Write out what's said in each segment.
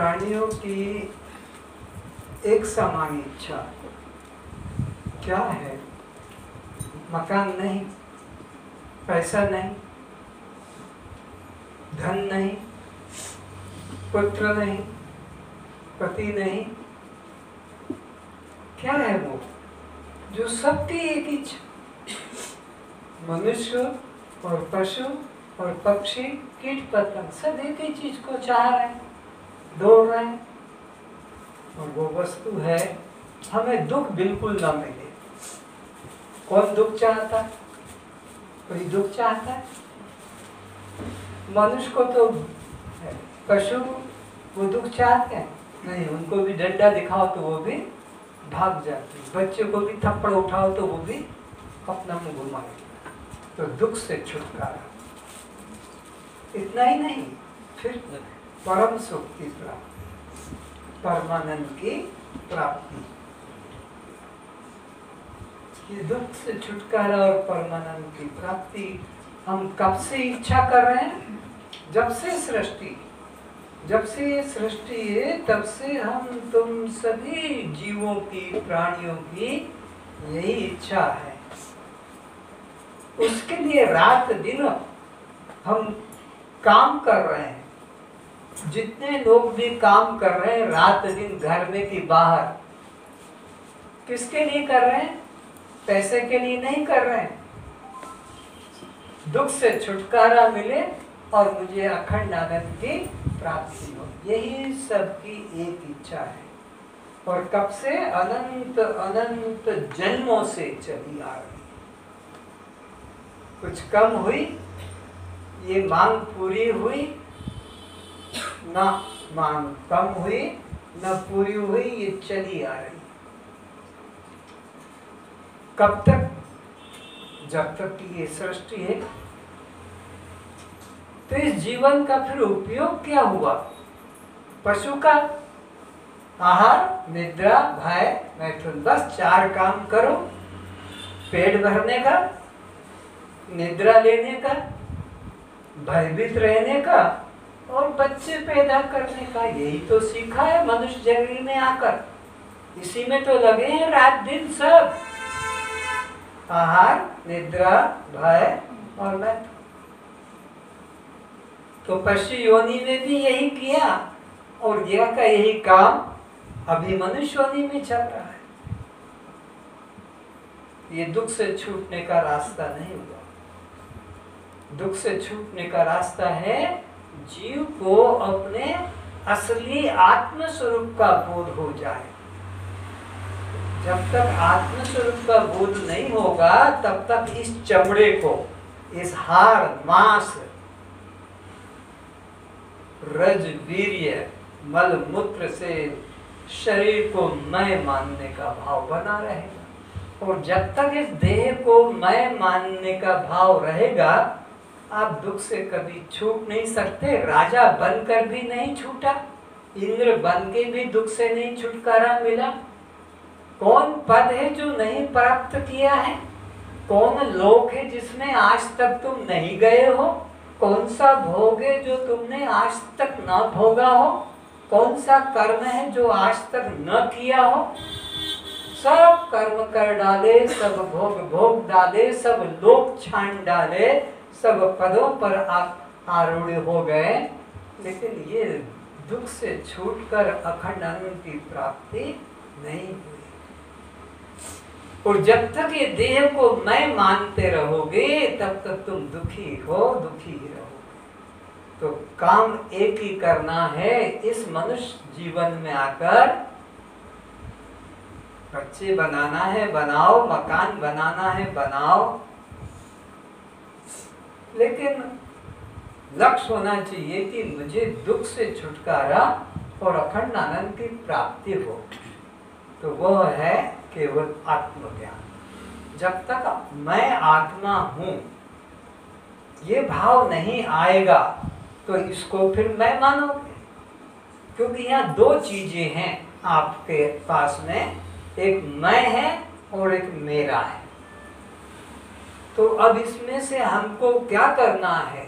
प्राणियों की एक समान इच्छा क्या है? मकान नहीं, पैसा नहीं, धन नहीं, पुत्र नहीं, पति नहीं, क्या है वो जो सबकी एक इच्छा? मनुष्य और पशु और पक्षी, कीट पतंग सब एक ही चीज को चाह रहे हैं, दौड़ रहे हैं, और वो वस्तु है हमें दुख बिल्कुल ना मिले। कौन दुख चाहता है? कोई दुख चाहता है? मनुष्य को तो, पशु वो दुख चाहते हैं नहीं, उनको भी डंडा दिखाओ तो वो भी भाग जाते हैं, बच्चे को भी थप्पड़ उठाओ तो वो भी अपना मुंह घुमाएंगे। तो दुख से छुटकारा, इतना ही नहीं, फिर परम सुख की प्राप्ति, परमानंद की प्राप्ति। ये दुख से छुटकारा और परमानंद की प्राप्ति हम कब से इच्छा कर रहे हैं? जब से ये सृष्टि है तब से हम तुम सभी जीवों की, प्राणियों की यही इच्छा है। उसके लिए रात दिन हम काम कर रहे हैं। जितने लोग भी काम कर रहे हैं रात दिन, घर में कि बाहर, किसके लिए कर रहे हैं? पैसे के लिए नहीं कर रहे हैं। दुख से छुटकारा मिले और मुझे अखंड आनंद की प्राप्ति हो, यही सबकी एक इच्छा है। और कब से? अनंत अनंत जन्मों से चली आ रही। कुछ कम हुई, ये मांग पूरी हुई, ना मांग कम हुई न पूरी हुई, ये चली आ रही। कब तक? जब तक कि ये सृष्टि है। तो इस जीवन का फिर उपयोग क्या हुआ? पशु का आहार, निद्रा, भय, मैथुन, बस 4 काम करो। पेट भरने का, निद्रा लेने का, भयभीत रहने का और बच्चे पैदा करने का, यही तो सीखा है मनुष्य जगत में आकर। इसी में तो लगे हैं रात दिन सब। आहार, निद्रा, भय और मैथुन। तो पशु योनि में भी यही किया और यह का यही काम अभी मनुष्य योनि में चल रहा है। ये दुख से छूटने का रास्ता नहीं हुआ। दुख से छूटने का रास्ता है जीव को अपने असली आत्म स्वरूप का बोध हो जाए। जब तक आत्म स्वरूप का बोध नहीं होगा तब तक इस चमड़े को, इस हार, मांस, रज, वीर्य, मल मूत्र से शरीर को मैं मानने का भाव बना रहेगा। और जब तक इस देह को मैं मानने का भाव रहेगा, आप दुख से कभी छूट नहीं सकते। राजा बनकर भी नहीं छूटा, इंद्र बन के भी दुख से नहीं छुटकारा मिला। कौन पद है जो नहीं प्राप्त किया है? कौन लोक है जिसमें आज तक तुम नहीं गए हो? कौन सा भोग है जो तुमने आज तक न भोगा हो? कौन सा कर्म है जो आज तक न किया हो? सब कर्म कर डाले, सब भोग भोग डाले, सब लोक छान डाले, सब पदों पर आरूढ़ हो गए, लेकिन ये दुख से छूटकर अखंड आनंद की प्राप्ति नहीं हुई। और जब तक ये देह को मैं मानते रहोगे तब तक तुम दुखी ही रहोगे। तो काम एक ही करना है, इस मनुष्य जीवन में आकर बच्चे बनाना है बनाओ, मकान बनाना है बनाओ, लेकिन लक्ष्य होना चाहिए कि मुझे दुख से छुटकारा और अखंड आनंद की प्राप्ति हो। तो वह है केवल आत्मज्ञान। जब तक मैं आत्मा हूं ये भाव नहीं आएगा तो इसको फिर मैं मानोगे, क्योंकि यहाँ 2 चीजें हैं आपके पास में, एक मैं है और एक मेरा है। तो अब इसमें से हमको क्या करना है?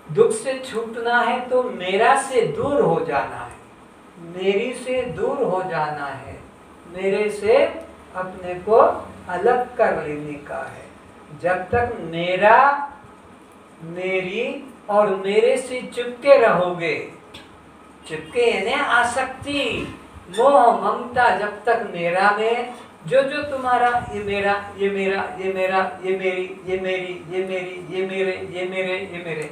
दुख से छूटना है तो मेरा से दूर हो जाना है, मेरी से दूर हो जाना है, मेरे से अपने को अलग कर लेने का है। जब तक मेरा, मेरी और मेरे से चिपके रहोगे, चिपके यानी आसक्ति, मोह, ममता, जब तक मेरा में जो जो तुम्हारा ये मेरा, ये मेरा, ये मेरा, ये मेरी, ये मेरी, ये मेरी, ये मेरे, ये मेरे, ये मेरे,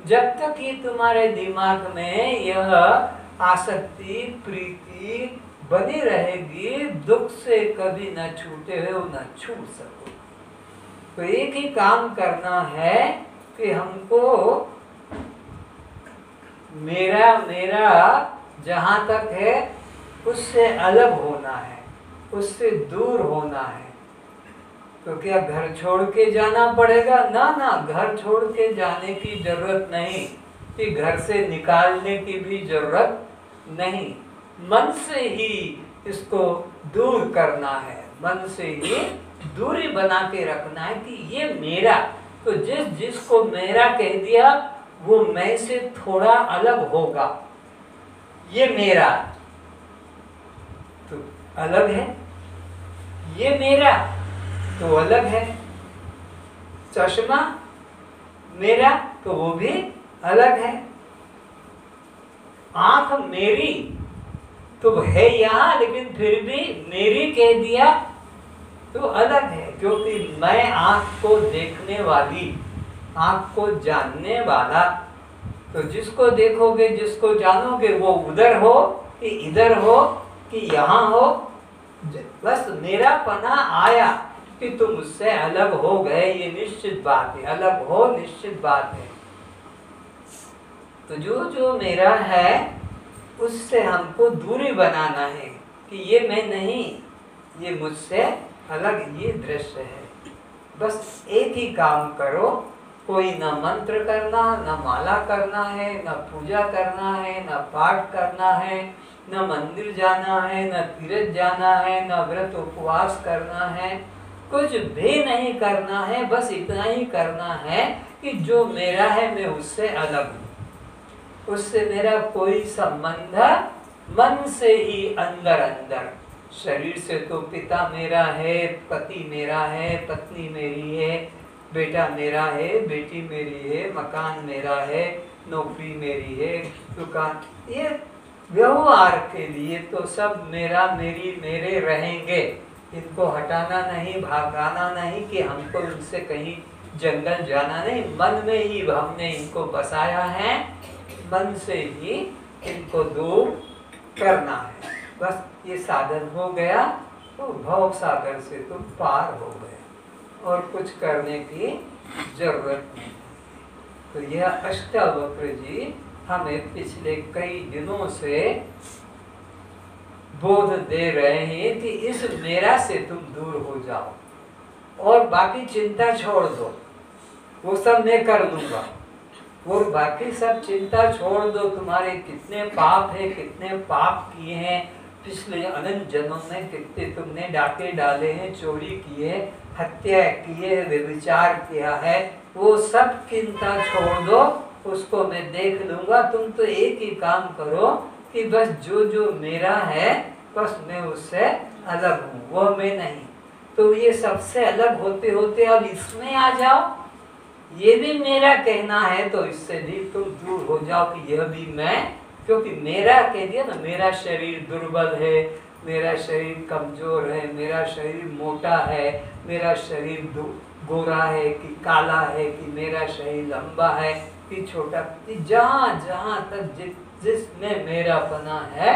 जब तक ये तुम्हारे दिमाग में यह आसक्ति, प्रीति बनी रहेगी, दुख से कभी न छूटे हो, न छूट सको। तो एक ही काम करना है कि हमको मेरा मेरा जहाँ तक है उससे अलग होना है, उससे दूर होना है। तो क्या घर छोड़ के जाना पड़ेगा? ना ना, घर छोड़ के जाने की जरूरत नहीं, कि घर से निकालने की भी जरूरत नहीं। मन से ही इसको दूर करना है, मन से ही दूरी बना के रखना है कि ये मेरा। तो जिसको मेरा कह दिया वो मैं से थोड़ा अलग होगा। ये मेरा तो अलग है, ये मेरा तो अलग है। चश्मा मेरा तो वो भी अलग है। आंख मेरी तो है यहाँ, लेकिन फिर भी मेरी कह दिया तो अलग है, क्योंकि मैं आंख को देखने वाली, आंख को जानने वाला। तो जिसको देखोगे, जिसको जानोगे, वो उधर हो कि इधर हो कि यहाँ हो, बस मेरा पना आया कि तुम उससे अलग हो गए, ये निश्चित बात है। अलग हो, निश्चित बात है। तो जो जो मेरा है उससे हमको दूरी बनाना है कि ये मैं नहीं, ये मुझसे अलग, ये दृश्य है। बस एक ही काम करो, कोई न मंत्र करना, न माला करना है, न पूजा करना है, न पाठ करना है, न मंदिर जाना है, न तीर्थ जाना है, न व्रत उपवास करना है, कुछ भी नहीं करना है। बस इतना ही करना है कि जो मेरा है मैं उससे अलग हूँ, उससे मेरा कोई संबंध मन से ही अंदर अंदर। शरीर से तो पिता मेरा है, पति मेरा है, पत्नी मेरी है, बेटा मेरा है, बेटी मेरी है, मकान मेरा है, नौकरी मेरी है, दुकान, ये व्यवहार के लिए तो सब मेरा, मेरी, मेरे रहेंगे। इनको हटाना नहीं, भागाना नहीं कि हमको इनसे कहीं जंगल जाना नहीं। मन में ही हमने इनको बसाया है, मन से ही इनको दूर करना है। बस ये साधन हो गया तो भव सागर से तुम पार हो गए, और कुछ करने की जरूरत नहीं। तो यह अष्टावक्र जी हमें पिछले कई दिनों से बोध दे रहे हैं कि इस मेरा से तुम दूर हो जाओ, और बाकी चिंता छोड़ दो, वो सब मैं कर दूंगा। वो बाकी सब चिंता छोड़ दो। तुम्हारे कितने पाप है, कितने पाप किए हैं पिछले अनंत जन्मों में, कितने तुमने डाके डाले हैं, चोरी किए, हत्या किए, व्यभिचार किया है, वो सब चिंता छोड़ दो, उसको मैं देख लूंगा। तुम तो एक ही काम करो कि बस जो जो मेरा है बस मैं उससे अलग हूँ, वो मैं नहीं। तो ये सबसे अलग होते होते अब इसमें आ जाओ, ये भी मेरा कहना है, तो इससे भी तुम दूर हो जाओ कि यह भी मैं, क्योंकि मेरा कह दिया ना, मेरा शरीर दुर्बल है, मेरा शरीर कमजोर है, मेरा शरीर मोटा है, मेरा शरीर गोरा है कि काला है, कि मेरा शरीर लंबा है कि छोटा, कि जहाँ जहाँ तक जिसमें मेरा पना है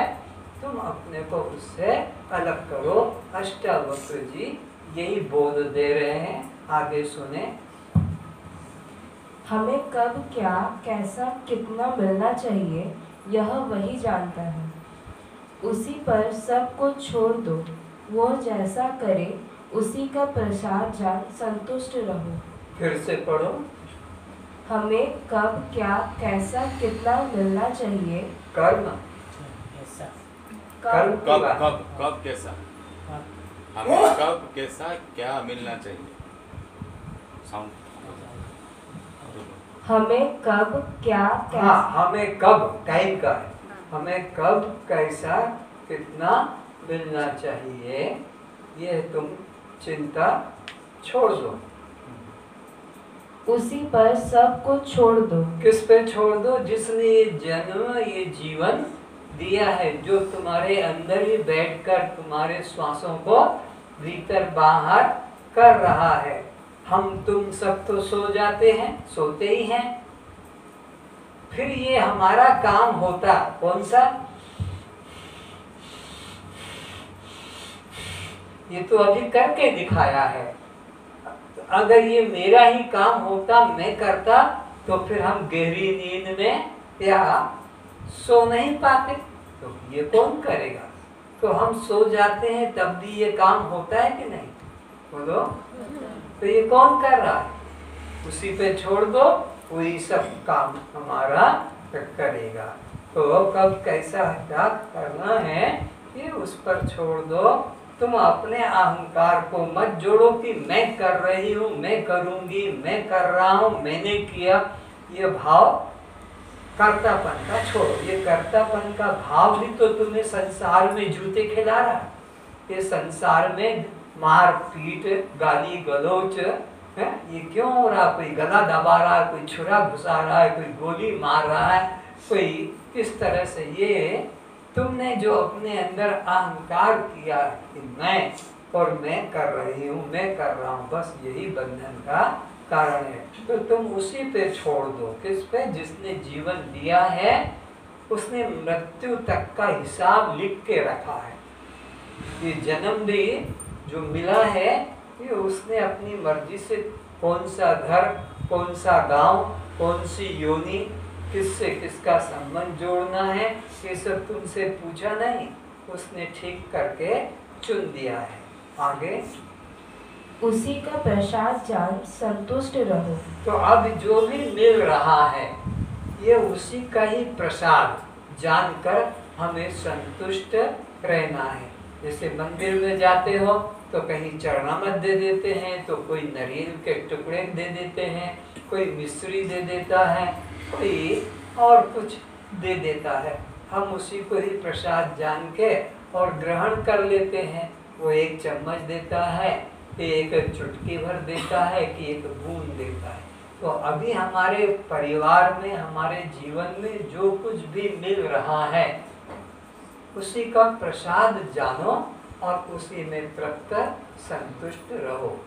तुम अपने को उससे अलग करो। अष्टावक्र जी यही बोध दे रहे हैं। आगे सुने। हमें कब, क्या, कैसा, कितना मिलना चाहिए यह वही जानता है। उसी पर सब कुछ छोड़ दो, वो जैसा करे उसी का प्रसाद जान संतुष्ट रहो। फिर से पढ़ो। हमें कब, क्या, कैसा, कितना मिलना चाहिए। कर्म कब कब कब कैसा, हमें कब कैसा क्या मिलना चाहिए। हमें कब क्या कैसे हाँ, हमें कब, टाइम का है, हमें कब कैसा कितना मिलना चाहिए, ये तुम चिंता छोड़ दो। उसी पर सब कुछ छोड़ दो। किस पे छोड़ दो? जिसने ये जन्म, ये जीवन दिया है, जो तुम्हारे अंदर ही बैठकर तुम्हारे श्वासों को भीतर बाहर कर रहा है। हम तुम सब तो सो जाते हैं, सोते ही हैं, फिर ये हमारा काम होता कौन सा? ये तो अभी करके दिखाया है। अगर ये मेरा ही काम होता, मैं करता, तो फिर हम गहरी नींद में या सो नहीं पाते, तो ये कौन करेगा? तो हम सो जाते हैं तब भी ये काम होता है कि नहीं? बोलो, तो ये कौन कर रहा है? उसी पे छोड़ दो, वही सब काम हमारा करेगा। तो कब कैसा क्या करना है ये उस पर छोड़ दो। तुम अपने अहंकार को मत जोड़ो कि मैं कर रही हूँ, मैं करूंगी, मैं कर रहा हूँ, मैंने किया। ये भाव कर्तापन का छोड़ो। ये कर्तापन का भाव भी तो तुम्हें संसार में जूते खिला रहा है। ये संसार में मार पीट, गाली गलौच है, ये क्यों हो रहा? कोई गला दबा रहा है, कोई छुरा घुसा रहा है, कोई गोली मार रहा है, कोई किस तरह से। ये तुमने जो अपने अंदर अहंकार किया कि मैं और मैं कर रही हूँ, मैं कर रहा हूँ, बस यही बंधन का कारण है। तो तुम उसी पे छोड़ दो। किस पे? जिसने जीवन दिया है, उसने मृत्यु तक का हिसाब लिख के रखा है। ये जन्म भी जो मिला है, ये उसने अपनी मर्जी से कौन सा घर, कौन सा गांव, कौन सी योनि, किससे किसका संबंध जोड़ना है, ये सब तुमसे पूछा नहीं, उसने ठीक करके चुन दिया है। आगे, उसी का प्रसाद जान संतुष्ट रहो। तो अब जो भी मिल रहा है ये उसी का ही प्रसाद जानकर हमें संतुष्ट रहना है। जैसे मंदिर में जाते हो तो कहीं चरणामृत दे देते हैं, तो कोई नारियल के टुकड़े दे देते हैं, कोई मिश्री दे देता है, कोई और कुछ दे देता है। हम उसी को ही प्रसाद जान के और ग्रहण कर लेते हैं। वो एक चम्मच देता है कि एक चुटकी भर देता है कि एक बूंद देता है। तो अभी हमारे परिवार में, हमारे जीवन में जो कुछ भी मिल रहा है उसी का प्रसाद जानो और उसी में तृप्त संतुष्ट रहो।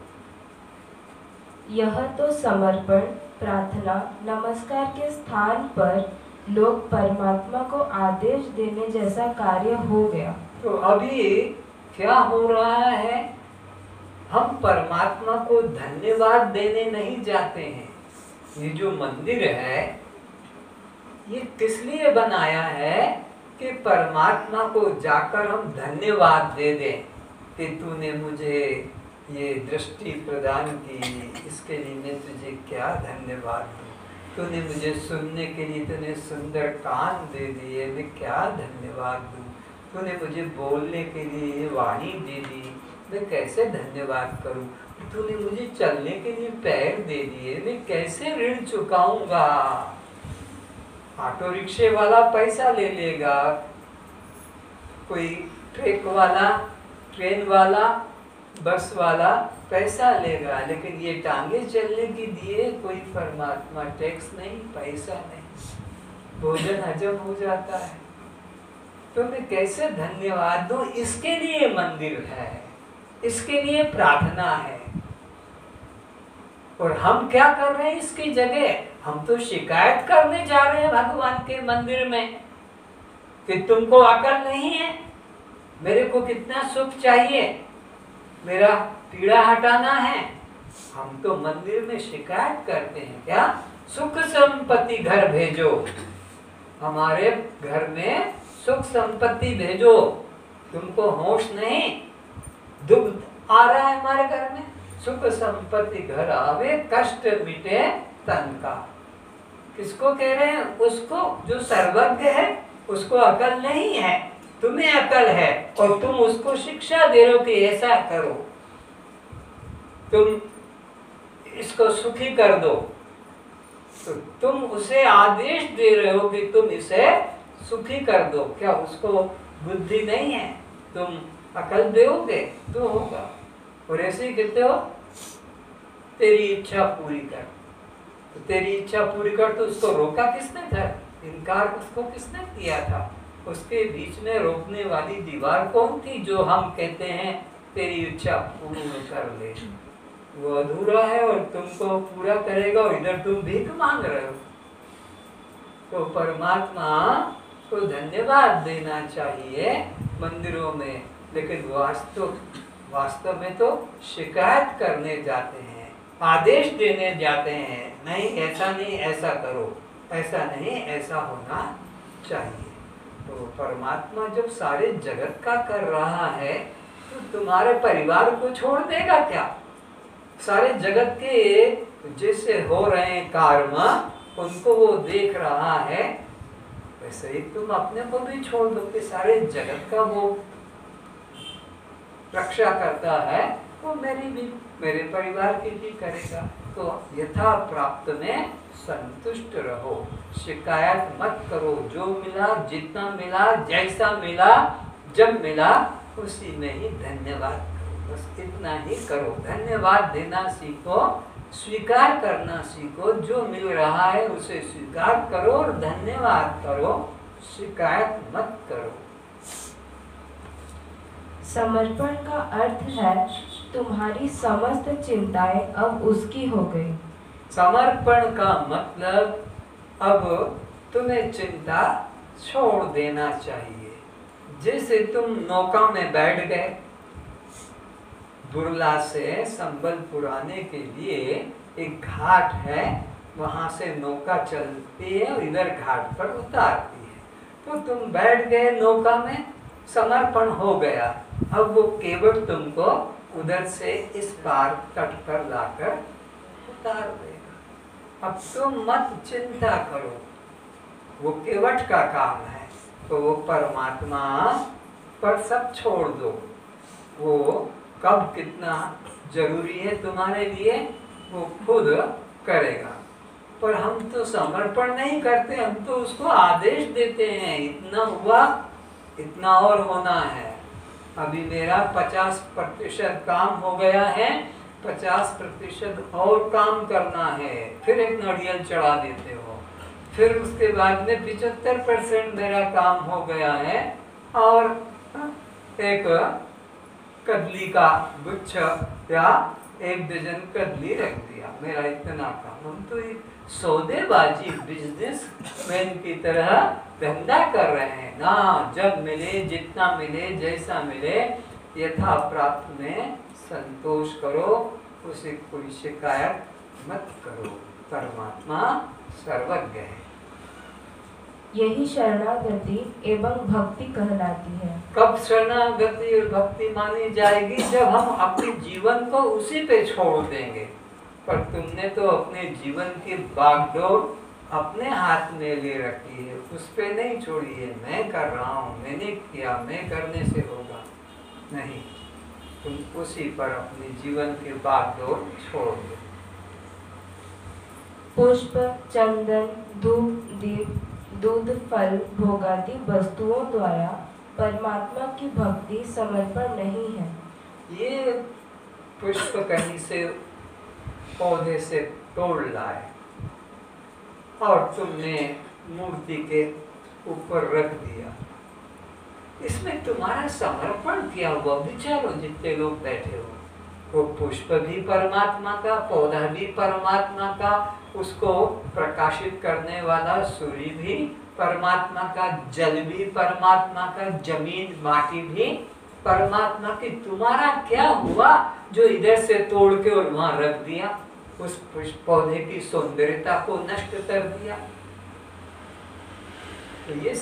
यह तो समर्पण, प्रार्थना, नमस्कार के स्थान पर लोग परमात्मा को आदेश देने जैसा कार्य हो गया। तो अभी क्या हो रहा है? हम परमात्मा को धन्यवाद देने नहीं जाते हैं। ये जो मंदिर है ये किस लिए बनाया है कि परमात्मा को जाकर हम धन्यवाद दे दें कि तूने मुझे ये दृष्टि प्रदान की, इसके लिए मैं तुझे क्या धन्यवाद दूं। तूने मुझे सुनने के लिए तूने सुंदर कान दे दिए, मैं क्या धन्यवाद दूं। तूने मुझे बोलने के लिए ये वाणी दे दी, मैं कैसे धन्यवाद करूं। तूने मुझे चलने के लिए पैर दे दिए, मैं कैसे ऋण चुकाऊंगा। ऑटो रिक्शे वाला पैसा ले लेगा, कोई ट्रक वाला, ट्रेन वाला, बस वाला पैसा लेगा, लेकिन ये टांगे चलने की दिए कोई परमात्मा टैक्स नहीं, पैसा नहीं, भोजन हजम हो जाता है। तो मैं कैसे धन्यवाद दूं। इसके लिए मंदिर है, इसके लिए प्रार्थना है। और हम क्या कर रहे हैं इसकी जगह? हम तो शिकायत करने जा रहे हैं भगवान के मंदिर में कि तुमको अकल नहीं है, मेरे को कितना सुख चाहिए, मेरा पीड़ा हटाना है। हम तो मंदिर में शिकायत करते हैं, क्या सुख संपत्ति घर भेजो, हमारे घर में सुख संपत्ति भेजो। तुमको होश नहीं, दुख आ रहा है हमारे घर में, सुख संपत्ति घर आवे, कष्ट मिटे तन का। किसको कह रहे हैं? उसको जो सर्वज्ञ है, उसको अकल नहीं है, तुम्हें अकल है और तुम उसको शिक्षा दे रहे हो कि ऐसा करो, तुम इसको सुखी कर दो। तो तुम उसे आदेश दे रहे हो कि तुम इसे सुखी कर दो, क्या उसको बुद्धि नहीं है? तुम अकल दोगे तो होगा। और ऐसे ही कहते हो तेरी इच्छा पूरी कर, तो तेरी इच्छा पूरी कर, तो उसको रोका किसने था? इनकार उसको किसने किया था? उसके बीच में रोकने वाली दीवार कौन थी जो हम कहते हैं तेरी इच्छा पूर्ण कर ले? वो अधूरा है और तुमको पूरा करेगा और इधर तुम भीख मांग रहे हो। तो परमात्मा को धन्यवाद देना चाहिए मंदिरों में, लेकिन वास्तव में तो शिकायत करने जाते हैं, आदेश देने जाते हैं, नहीं ऐसा नहीं ऐसा करो, ऐसा नहीं ऐसा होना चाहिए। तो परमात्मा जब सारे जगत का कर रहा है तो तुम्हारे परिवार को छोड़ देगा क्या? सारे जगत के जैसे हो रहे हैं कर्म उनको वो देख रहा है, वैसे ही तुम अपने को भी छोड़ दो कि सारे जगत का वो रक्षा करता है, वो मेरे परिवार की भी करेगा। तो यथा प्राप्त में संतुष्ट रहो, शिकायत मत करो। जो मिला, जितना मिला, जैसा मिला, जब मिला उसी में ही धन्यवाद करो, बस इतना ही करो। धन्यवाद देना सीखो, स्वीकार करना सीखो, जो मिल रहा है उसे स्वीकार करो और धन्यवाद करो, शिकायत मत करो। समर्पण का अर्थ है तुम्हारी समस्त चिंताएं अब उसकी हो गई। समर्पण का मतलब अब तुम्हें चिंता छोड़ देना चाहिए। जैसे तुम नौका में बैठ गए, बुरला से संबलपुर आने के लिए एक घाट है, वहां से नौका चलती है और इधर घाट पर उतारती है। तो तुम बैठ गए नौका में, समर्पण हो गया। अब वो केवट तुमको उधर से इस पार तट पर लाकर उतार देगा। अब तुम मत चिंता करो, वो केवट का काम है। तो वो परमात्मा पर सब छोड़ दो, वो कब कितना जरूरी है तुम्हारे लिए वो खुद करेगा। पर हम तो समर्पण नहीं करते, हम तो उसको आदेश देते हैं, इतना हुआ इतना और होना है। अभी मेरा 50% काम हो गया है, 50% और काम करना है। फिर एक नारियल चढ़ा देते हो, फिर उसके बाद में 75% मेरा काम हो गया है और एक कदली का गुच्छा या 1 डजन कदली रख दिया, मेरा इतना काम। हम तो सौदेबाजी बिजनेसमैन की तरह धंधा कर रहे हैं ना। जब मिले, जितना मिले, जैसा मिले, यथा प्राप्त में संतोष करो, उसे कोई शिकायत मत करो। परमात्मा सर्वज्ञ है। यही शरणागति एवं भक्ति कहलाती है। कब शरणागति और भक्ति मानी जाएगी? जब हम अपने जीवन को उसी पे छोड़ देंगे। पर तुमने तो अपने जीवन की बागडोर अपने हाथ में ले रखी है, उस पे नहीं छोड़ी है। मैं कर रहा हूँ, मैंने किया, मैं करने से होगा नहीं, तुम उसी पर अपने जीवन की बागडोर छोड़ दो। पुष्प, चंदन, धूप, दीप, दूध, फल, भोगादि वस्तुओं द्वारा परमात्मा की भक्ति समर्पण नहीं है। ये पुष्प कहीं से पौधे से तोड़ लाए और तुमने मूर्ति के ऊपर रख दिया, इसमें तुम्हारा समर्पण किया हुआ। विचारो जितने लोग बैठे हो, वो पुष्प भी परमात्मा का, पौधा भी परमात्मा का, उसको प्रकाशित करने वाला सूर्य भी परमात्मा का, जल भी परमात्मा का, जमीन माटी भी परमात्मा की। तुम्हारा क्या हुआ जो इधर से तोड़ के और वहां रख दिया, उस पुष्प पौधे की सौंदर्यता को नष्ट कर दिया। तो ये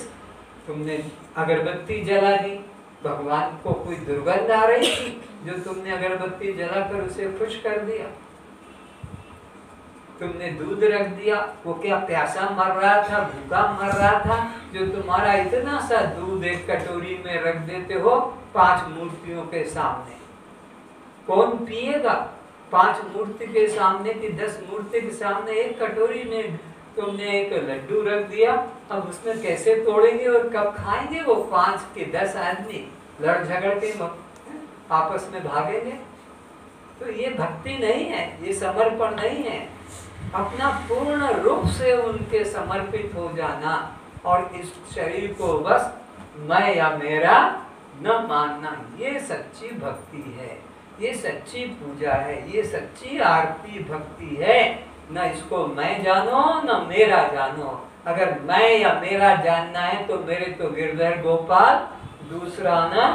तुमने अगरबत्ती जला दी, भगवान को कोई दुर्गंध आ रही थी जो तुमने अगरबत्ती जलाकर उसे खुश कर दिया। तुमने दूध रख दिया, वो क्या प्यासा मर रहा था, भूखा मर रहा था, जो तुम्हारा इतना सा दूध एक कटोरी में रख देते हो 5 मूर्तियों के सामने, कौन पिएगा? 5 मूर्ति के सामने कि 10 मूर्ति के सामने एक कटोरी में तुमने एक लड्डू रख दिया, अब उसमें कैसे तोड़ेंगे और कब खाएंगे? वो 5 के 10 आदमी लड़ झगड़ के आपस में भागेंगे। तो ये भक्ति नहीं है, ये समर्पण नहीं है। अपना पूर्ण रूप से उनके समर्पित हो जाना और इस शरीर को बस मैं या मेरा न मानना, ये सच्ची भक्ति है, ये सच्ची पूजा है, ये सच्ची आरती भक्ति है। न इसको मैं जानो न मेरा जानो। अगर मैं या मेरा जानना है तो मेरे तो गिरधर गोपाल, दूसरा ना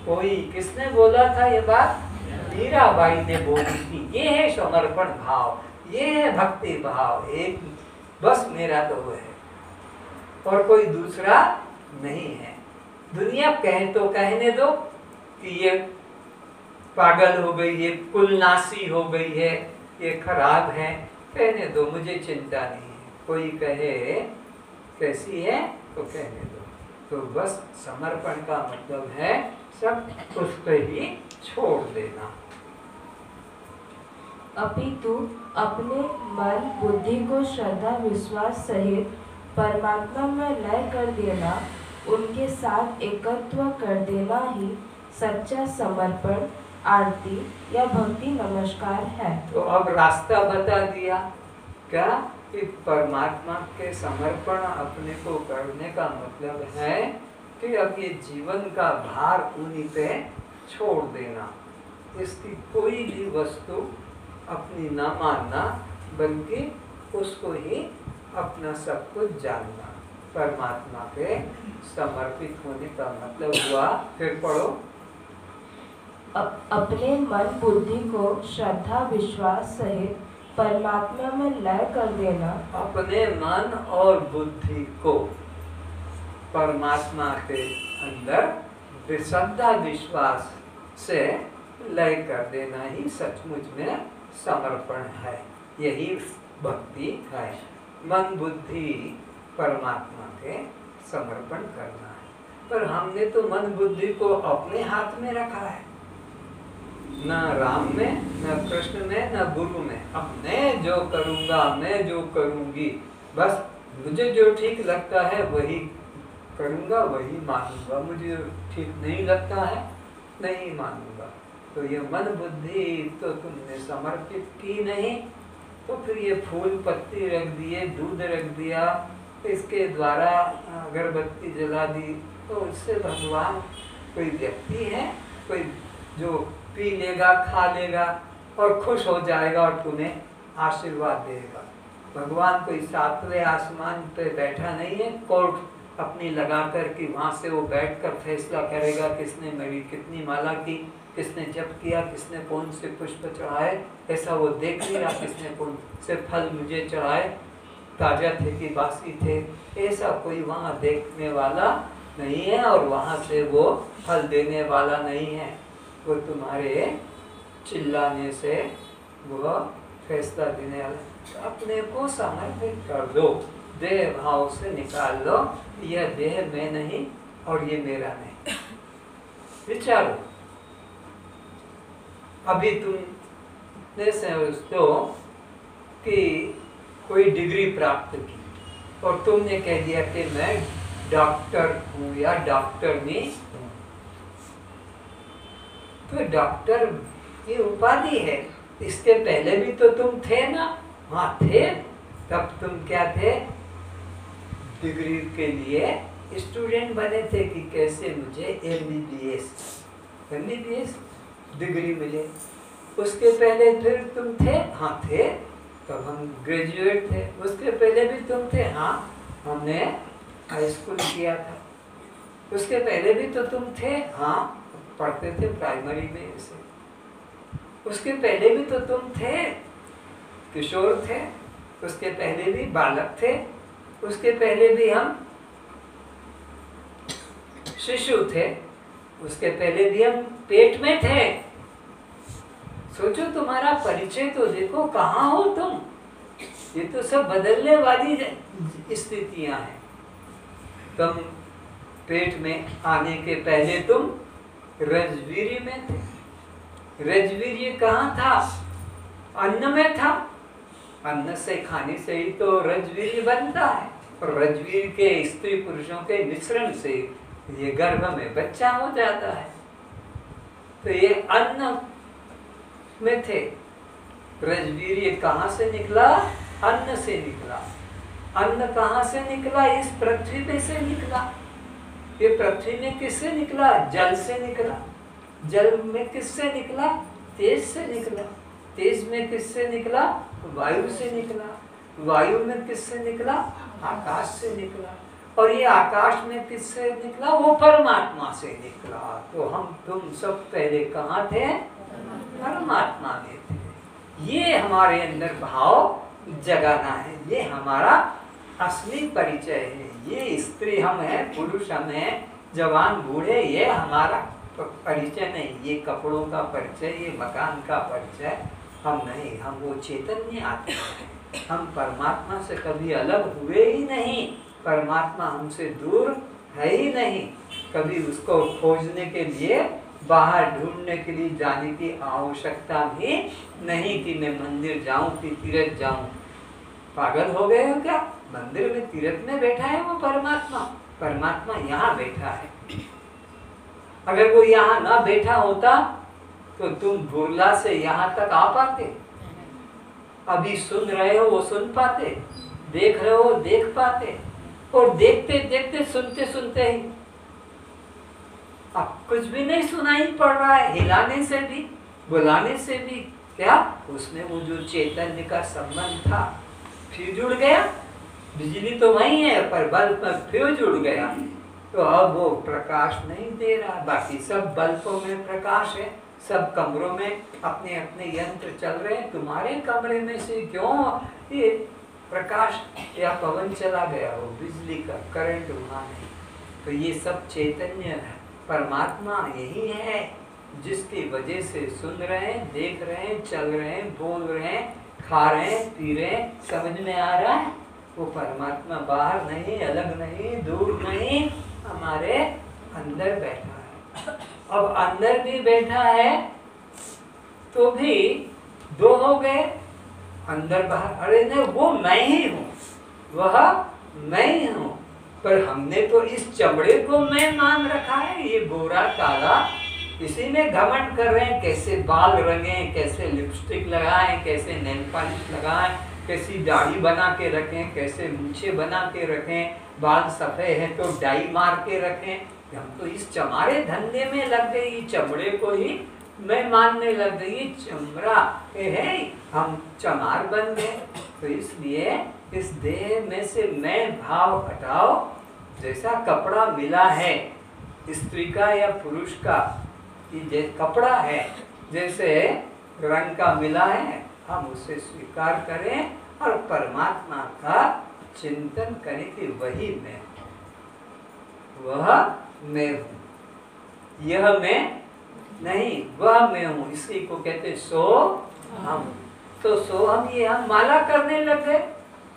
कोई। किसने बोला था ये बात? मीराबाई ने बोली थी। ये है समर्पण भाव, ये है भक्ति भाव। एक बस मेरा तो वो है और कोई दूसरा नहीं है। दुनिया कहे तो कहने दो कि ये पागल हो गई, ये कुलनासी हो गई है, ये खराब है, कहने दो, मुझे चिंता नहीं है। कोई कहे कैसी है तो कहने दो। तो बस समर्पण का मतलब है सब उस पर ही छोड़ देना। अपितु अपने मन बुद्धि को श्रद्धा विश्वास सहित परमात्मा में लय कर देना, उनके साथ एकत्व कर देना ही सच्चा समर्पण, आरती या भक्ति नमस्कार है। तो अब रास्ता बता दिया क्या कि परमात्मा के समर्पण अपने को करने का मतलब है कि अब ये जीवन का भार उन्हीं पे छोड़ देना। इसकी कोई भी वस्तु अपनी ना मानना, बल्कि उसको ही अपना सब कुछ जानना। परमात्मा के समर्पित होने का मतलब हुआ, फिर पढ़ो, अपने मन बुद्धि को श्रद्धा विश्वास सहित परमात्मा में लय कर देना। अपने मन और बुद्धि को परमात्मा के अंदर श्रद्धा विश्वास से लय कर देना ही सचमुच में समर्पण है, यही भक्ति है। मन बुद्धि परमात्मा के समर्पण करना है। पर हमने तो मन बुद्धि को अपने हाथ में रखा है, न राम में, न कृष्ण में, न गुरु में। अब मैं जो करूँगा, मैं जो करूँगी, बस मुझे जो ठीक लगता है वही करूँगा, वही मानूंगा। मुझे ठीक नहीं लगता है, नहीं मानूंगा। तो ये मन बुद्धि तो तुमने समर्पित की नहीं, तो फिर ये फूल पत्ती रख दिए, दूध रख दिया, इसके द्वारा अगरबत्ती जला दी, तो इससे भगवान कोई व्यक्ति है कोई जो पी लेगा, खा लेगा और खुश हो जाएगा और तुम्हें आशीर्वाद देगा? भगवान कोई 7वें आसमान पे बैठा नहीं है, कोर्ट अपनी लगा कर कि वहाँ से वो बैठकर फैसला करेगा किसने मेरी कितनी माला की, किसने जप किया, किसने कौन से पुष्प चढ़ाए, ऐसा वो देख लिया, किसने कौन से फल मुझे चढ़ाए, ताजा थे कि बासी थे, ऐसा कोई वहाँ देखने वाला नहीं है और वहाँ से वो फल देने वाला नहीं है। वो तुम्हारे चिल्लाने से वो फैसला देने वाला। अपने को समर्पित कर दो, देह भाव से निकाल लो, यह देह में नहीं और ये मेरा नहीं। विचारो, अभी तुमने समझो कि कोई डिग्री प्राप्त की और तुमने कह दिया कि मैं डॉक्टर हूँ या डॉक्टरनी हूँ, तो डॉक्टर की उपाधि है। इसके पहले भी तो तुम थे ना? हाँ थे। तब तुम क्या थे? डिग्री के लिए स्टूडेंट बने थे कि कैसे मुझे MBBS डिग्री मिले। उसके पहले फिर तुम थे? हाँ थे। तब हम ग्रेजुएट थे। उसके पहले भी तुम थे? हाँ, हमने हाई स्कूल किया था। उसके पहले भी तो तुम थे? हाँ, पढ़ते थे प्राइमरी में से। उसके पहले भी तो तुम थे, किशोर थे। उसके पहले भी बालक थे। उसके पहले भी हम शिशु थे। उसके पहले भी हम पेट में थे। सोचो, तुम्हारा परिचय तो देखो, कहाँ हो तुम? ये तो सब बदलने वाली स्थितियां हैं। तुम पेट में आने के पहले तुम रजवीर्य में थे। रजवीर्य कहाँ था? अन्न में था। अन्न से खाने से ही तो रजवीर बनता है, और रजवीर के स्त्री पुरुषों के मिश्रण से ये गर्भ में बच्चा हो जाता है। तो ये अन्न में थे, रजवीर ये कहाँ से निकला? अन्न से निकला। अन्न कहाँ से निकला? इस पृथ्वी में से निकला। ये पृथ्वी में किससे निकला? जल से निकला। जल में किससे निकला? तेज से निकला। तेज में किससे निकला? वायु से निकला। वायु में किससे निकला? आकाश से निकला। और ये आकाश में किससे निकला? वो परमात्मा से निकला। तो हम तुम सब पहले कहाँ थे? परमात्मा में थे। ये हमारे अंदर भाव जगाना है, ये हमारा असली परिचय है। ये स्त्री हम हैं, पुरुष हम हैं, जवान बूढ़े, ये हमारा परिचय नहीं। ये कपड़ों का परिचय, ये मकान का परिचय हम नहीं। हम वो चैतन्य आत्मा हैं। हम परमात्मा से कभी अलग हुए ही नहीं। परमात्मा हमसे दूर है ही नहीं। कभी उसको खोजने के लिए, बाहर ढूंढने के लिए जाने की आवश्यकता भी नहीं कि मैं मंदिर जाऊं कि तीर्थ जाऊं। पागल हो गए हो क्या? मंदिर में तीर्थ में बैठा है वो परमात्मा। परमात्मा यहाँ बैठा है। अगर वो यहाँ ना बैठा होता तो तुम बुर्ला से यहाँ तक आ पाते? अभी सुन रहे हो वो सुन पाते? देख रहे हो देख पाते? और देखते देखते सुनते सुनते ही अब कुछ भी नहीं सुनाई पड़ रहा है। हिलाने से भी, बुलाने से भी, क्या उसमें वो जो चैतन्य का संबंध था फिर जुड़ गया। बिजली तो वही है पर बल्ब में फिर जुड़ गया। तो अब वो प्रकाश नहीं दे रहा। बाकी सब बल्बों में प्रकाश है, सब कमरों में अपने अपने यंत्र चल रहे हैं। तुम्हारे कमरे में से क्यों ये प्रकाश या पवन चला गया? वो बिजली का करंट वहाँ नहीं। तो ये सब चैतन्य है, परमात्मा यही है जिसकी वजह से सुन रहे हैं, देख रहे हैं, चल रहे हैं, बोल रहे हैं, खा रहे हैं, पी रहे हैं। समझ में आ रहा है? वो परमात्मा बाहर नहीं, अलग नहीं, दूर नहीं, हमारे अंदर बैठा है। अब अंदर भी बैठा है तो भी दो हो गए, अंदर बाहर। अरे नहीं, वो मैं ही हूँ, वह मैं ही हूँ। पर हमने तो इस चमड़े को मैं मान रखा है, ये गोरा काला, इसी में घमंड कर रहे हैं। कैसे बाल रंगें, कैसे लिपस्टिक लगाएं, कैसे नेल पॉलिश लगाएं, कैसी दाढ़ी बना के रखें, कैसे मूछे बना के रखें, बाल सफेद है तो डाई मार के रखें। हम तो इस चमारे धंधे में लग गए, ये चमड़े को ही मैं मानने लग गई। ये चमड़ा है, हम चमार बन गए। तो इसलिए इस देह में से मैं भाव हटाओ। जैसा कपड़ा मिला है स्त्री का या पुरुष का, ये कपड़ा है, जैसे रंग का मिला है, हम उसे स्वीकार करें और परमात्मा का चिंतन करें कि वही मैं, वह मैं हूँ। यह मैं नहीं, वह मैं हूँ। इसी को कहते सो हम। तो सो हम, ये हम माला करने लग गए,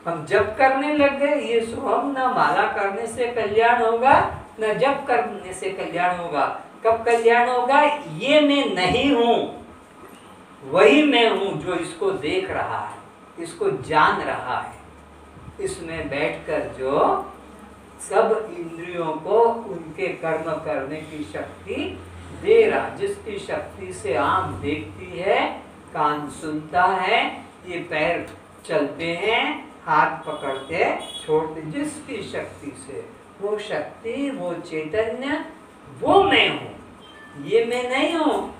हम जप करने लग गए। ये सो हम, न माला करने से कल्याण होगा, न जप करने से कल्याण होगा। कब कल्याण होगा? ये मैं नहीं हूँ, वही मैं हूँ जो इसको देख रहा है, इसको जान रहा है। इसमें बैठकर जो सब इंद्रियों को उनके कर्म करने की शक्ति दे रहा, जिसकी शक्ति से आँख देखती है, कान सुनता है, ये पैर चलते हैं, हाथ पकड़ते छोड़ते, जिसकी शक्ति से, वो शक्ति, वो चैतन्य, वो मैं हूँ। ये मैं नहीं हूँ।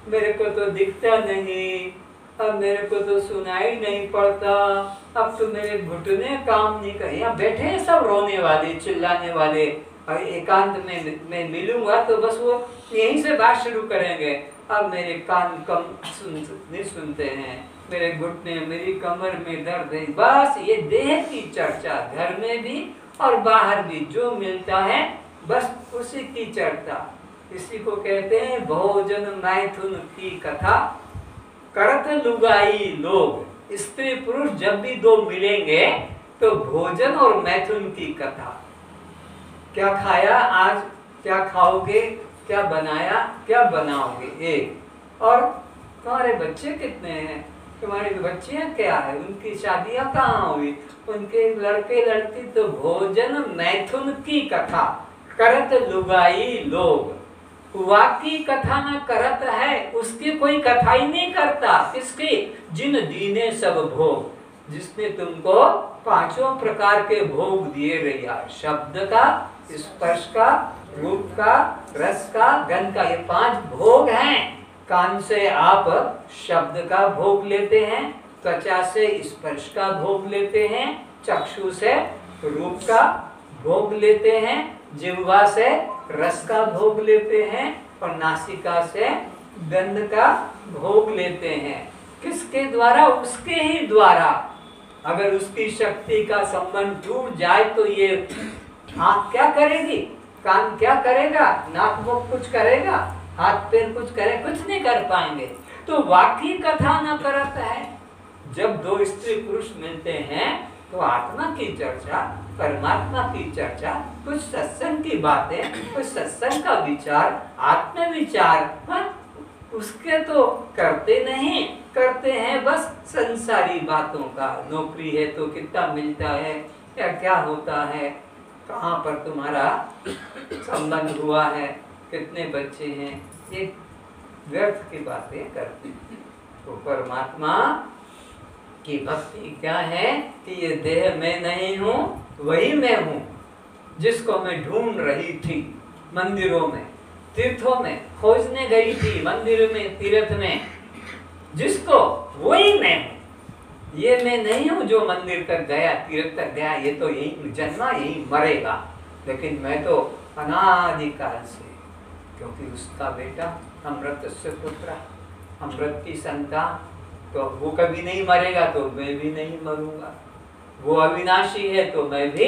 मेरे को तो दिखता नहीं, अब मेरे को तो सुनाई नहीं पड़ता, अब तो मेरे घुटने काम नहीं कर। यहाँ बैठे हैं सब रोने वाले, चिल्लाने वाले। और एकांत में मैं मिलूंगा तो बस वो यहीं से बात शुरू करेंगे। अब मेरे कान कम नहीं सुनते हैं, मेरे घुटने, मेरी कमर में दर्द है। बस ये देह की चर्चा, घर में भी और बाहर भी जो मिलता है बस उसी की चर्चा। इसी को कहते हैं भोजन मैथुन की कथा करत लुगाई लोग। स्त्री पुरुष जब भी दो मिलेंगे तो भोजन और मैथुन की कथा। क्या खाया आज, क्या खाओगे, क्या बनाया, क्या बनाओगे, एक। और तुम्हारे बच्चे कितने हैं, तुम्हारी बच्चियां क्या है, उनकी शादियां कहाँ हुई, उनके लड़के लड़की तो भोजन मैथुन की कथा करत लुगाई लोग, वाकी कथा न करत है, उसकी कोई कथा ही नहीं करता। किसकी? जिन दीने सब भोग, जिसने तुमको पांचों प्रकार के भोग दिए रहा, शब्द का, स्पर्श का, रूप का, रस का, गंध का, ये 5 भोग हैं। कान से आप शब्द का भोग लेते हैं, त्वचा से स्पर्श का भोग लेते हैं, चक्षु से रूप का भोग लेते हैं, जिह्वा से रस का भोग लेते हैं और नासिका से गंध का भोग लेते हैं। किसके द्वारा? उसके ही द्वारा। अगर उसकी शक्ति का संबंध टूट जाए तो ये आँख क्या करेगी, कान क्या करेगा, नाक मुख कुछ करेगा, हाथ पैर कुछ करे, कुछ नहीं कर पाएंगे। तो वाकई कथा न करत है। जब 2 स्त्री पुरुष मिलते हैं तो आत्मा की चर्चा, परमात्मा की चर्चा, कुछ सत्संग की बातें, कुछ सत्संग का विचार, आत्म विचार, उसके तो करते नहीं, करते हैं बस संसारी बातों का। नौकरी है तो कितना मिलता है, या क्या होता है, कहाँ पर तुम्हारा संबंध हुआ है, कितने बच्चे हैं, ये व्यर्थ की बातें करते हैं। तो परमात्मा की भक्ति क्या है कि ये देह मैं नहीं हूँ, वही मैं हूँ, जिसको मैं ढूंढ रही थी मंदिरों में, तीर्थों में, खोजने गई थी मंदिर में, तीर्थ में, जिसको वही मैं हूँ। ये मैं नहीं हूँ जो मंदिर तक गया, तीर्थ तक गया, ये तो यही जन्मा, यही मरेगा, लेकिन मैं तो अनादिकाल से, क्योंकि उसका बेटा अमृत से पुत्र, अमृत की संतान, तो वो कभी नहीं मरेगा तो मैं भी नहीं मरूंगा। वो अविनाशी है तो मैं भी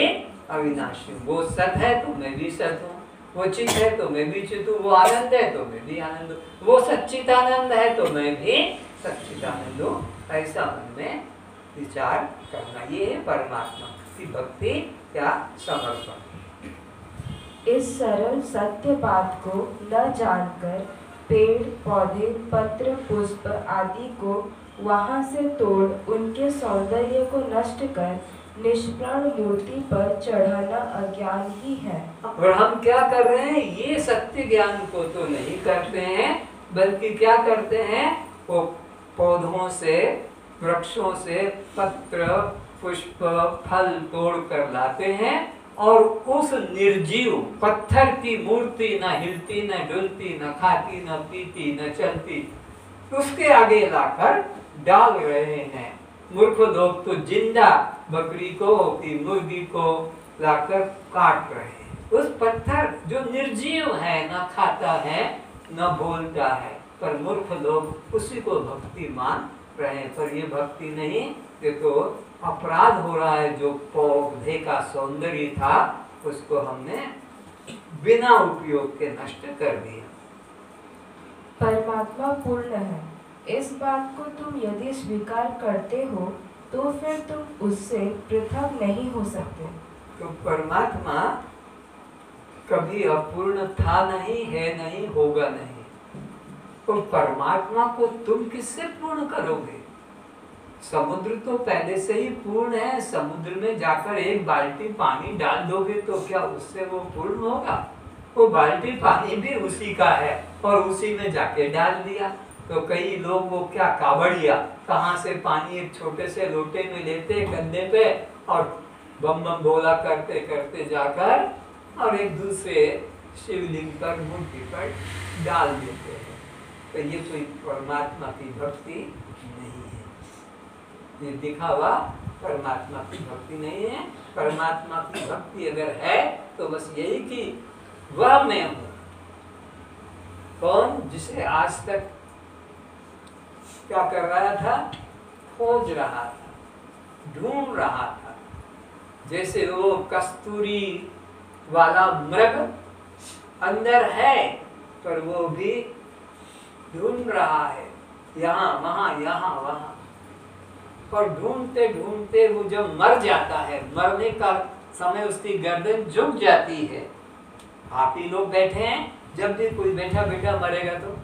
अविनाशी हूँ, वो सत है तो मैं भी सत हूँ, वो चित है तो मैं भी चित हूँ, वो आनंद है तो मैं भी आनंद हूँ, वो सच्चिदानंद है तो मैं भी सच्चिदानंद हूँ। ऐसा मन में विचार करना, ये है परमात्मा की भक्ति या समर्पण। इस सरल सत्य बात को न जानकर पेड़ पौधे पत्र पुष्प आदि को वहाँ से तोड़ उनके सौंदर्य को नष्ट कर निष्प्राण मूर्ति पर चढ़ाना अज्ञान ही है। और हम क्या कर रहे हैं, ये सत्य ज्ञान को तो नहीं करते हैं, बल्कि क्या करते हैं, वो पौधों से, वृक्षों से पत्र पुष्प फल तोड़ कर लाते हैं और उस निर्जीव पत्थर की मूर्ति न हिलती, न डुलती, न खाती, न पीती, न चलती, उसके आगे लाकर डाल रहे हैं। मूर्ख लोग तो जिंदा बकरी को कि मुर्गी को लाकर काट रहे हैं। उस पत्थर जो निर्जीव है, न खाता है न बोलता है, पर मूर्ख लोग उसी को भक्ति मान रहे हैं। पर ये भक्ति नहीं, ये तो अपराध हो रहा है। जो पौधे का सौंदर्य था उसको हमने बिना उपयोग के नष्ट कर दिया। परमात्मा पूर्ण है, इस बात को तुम यदि स्वीकार करते हो तो फिर तुम उससे पृथक नहीं हो सकते। तो परमात्मा कभी अपूर्ण था नहीं, है नहीं, होगा नहीं। तो परमात्मा को तुम किससे पूर्ण करोगे? समुद्र तो पहले से ही पूर्ण है। समुद्र में जाकर एक बाल्टी पानी डाल दोगे तो क्या उससे वो पूर्ण होगा? वो बाल्टी पानी भी उसी का है और उसी में जाके डाल दिया। तो कई लोग वो क्या कावड़िया कहाँ से पानी एक छोटे से लोटे में लेते कंधे पे और बम बम भोला करते करते जाकर और एक दूसरे शिवलिंग पर मूर्ति पर डाल देते हैं। तो ये कोई परमात्मा की भक्ति नहीं है, ये दिखावा परमात्मा की भक्ति नहीं है। परमात्मा की भक्ति अगर है तो बस यही कि वह मैं हूँ। कौन? जिसे आज तक क्या कर रहा था? खोज रहा था, ढूंढ रहा था। जैसे वो कस्तूरी वाला मृग अंदर है पर वो भी ढूंढ रहा है, यहाँ वहाँ यहाँ वहाँ। और ढूंढते ढूंढते वो जब मर जाता है, मरने का समय उसकी गर्दन झुक जाती है। आप ही लोग बैठे हैं, जब भी कोई बैठा बैठा मरेगा तो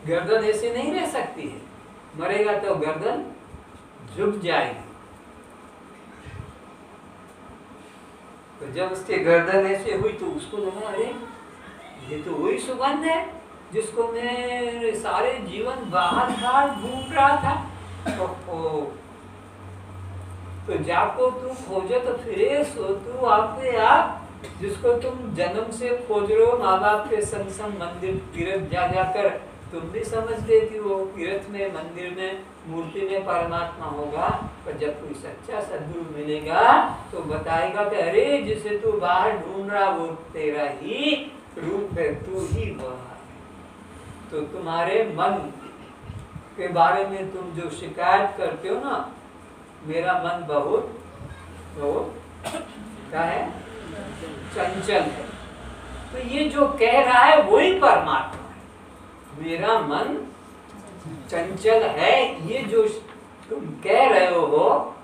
गर्दन ऐसे नहीं रह सकती है, मरेगा तो गर्दन झुक जाएगी। तो जब उसकी गर्दन ऐसे हुई तो उसको लगा अरे ये तो वही सुगंध है जिसको मैं सारे जीवन बाहर बाहर ढूंढ रहा था। तो जाको तू खोजो तो फिर सो तू आपने आप जिसको तुम जन्म से खोज रहे हो, माँ बाप के संग संग मंदिर तीर्थ जा जाकर तुम भी समझ लेती हो तीर्थ में मंदिर में मूर्ति में परमात्मा होगा। पर जब कोई सच्चा सद्गुरु मिलेगा तो बताएगा कि अरे जिसे तू बाहर ढूंढ रहा वो तेरा ही रूप है, तू ही वह है। तो तुम्हारे मन के बारे में तुम जो शिकायत करते हो ना, मेरा मन बहुत बहुत क्या है, चंचल है, तो ये जो कह रहा है वही परमात्मा है। मेरा मन चंचल है, ये जो तुम कह रहे हो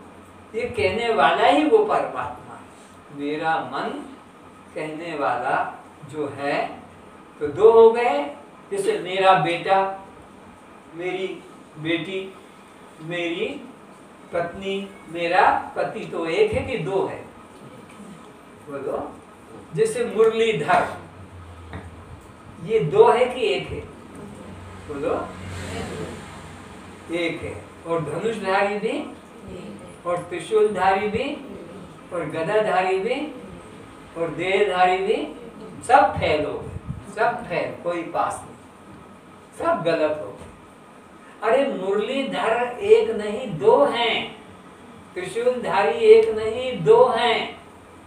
ये कहने वाला ही वो परमात्मा है। मेरा मन कहने वाला जो है, तो दो हो गए, जैसे मेरा बेटा, मेरी बेटी, मेरी पत्नी, मेरा पति, तो एक है कि दो है? बोलो। जैसे मुरलीधर, ये दो है कि एक है? बोलो। एक है। और धनुषधारी भी, और त्रिशूलधारी भी, और गदाधारी भी, और देहधारी भी, सब फैल हो गए, सब फैल, कोई पास नहीं, सब गलत हो गए। अरे मुरलीधर एक नहीं दो हैं, त्रिशूलधारी एक नहीं दो हैं,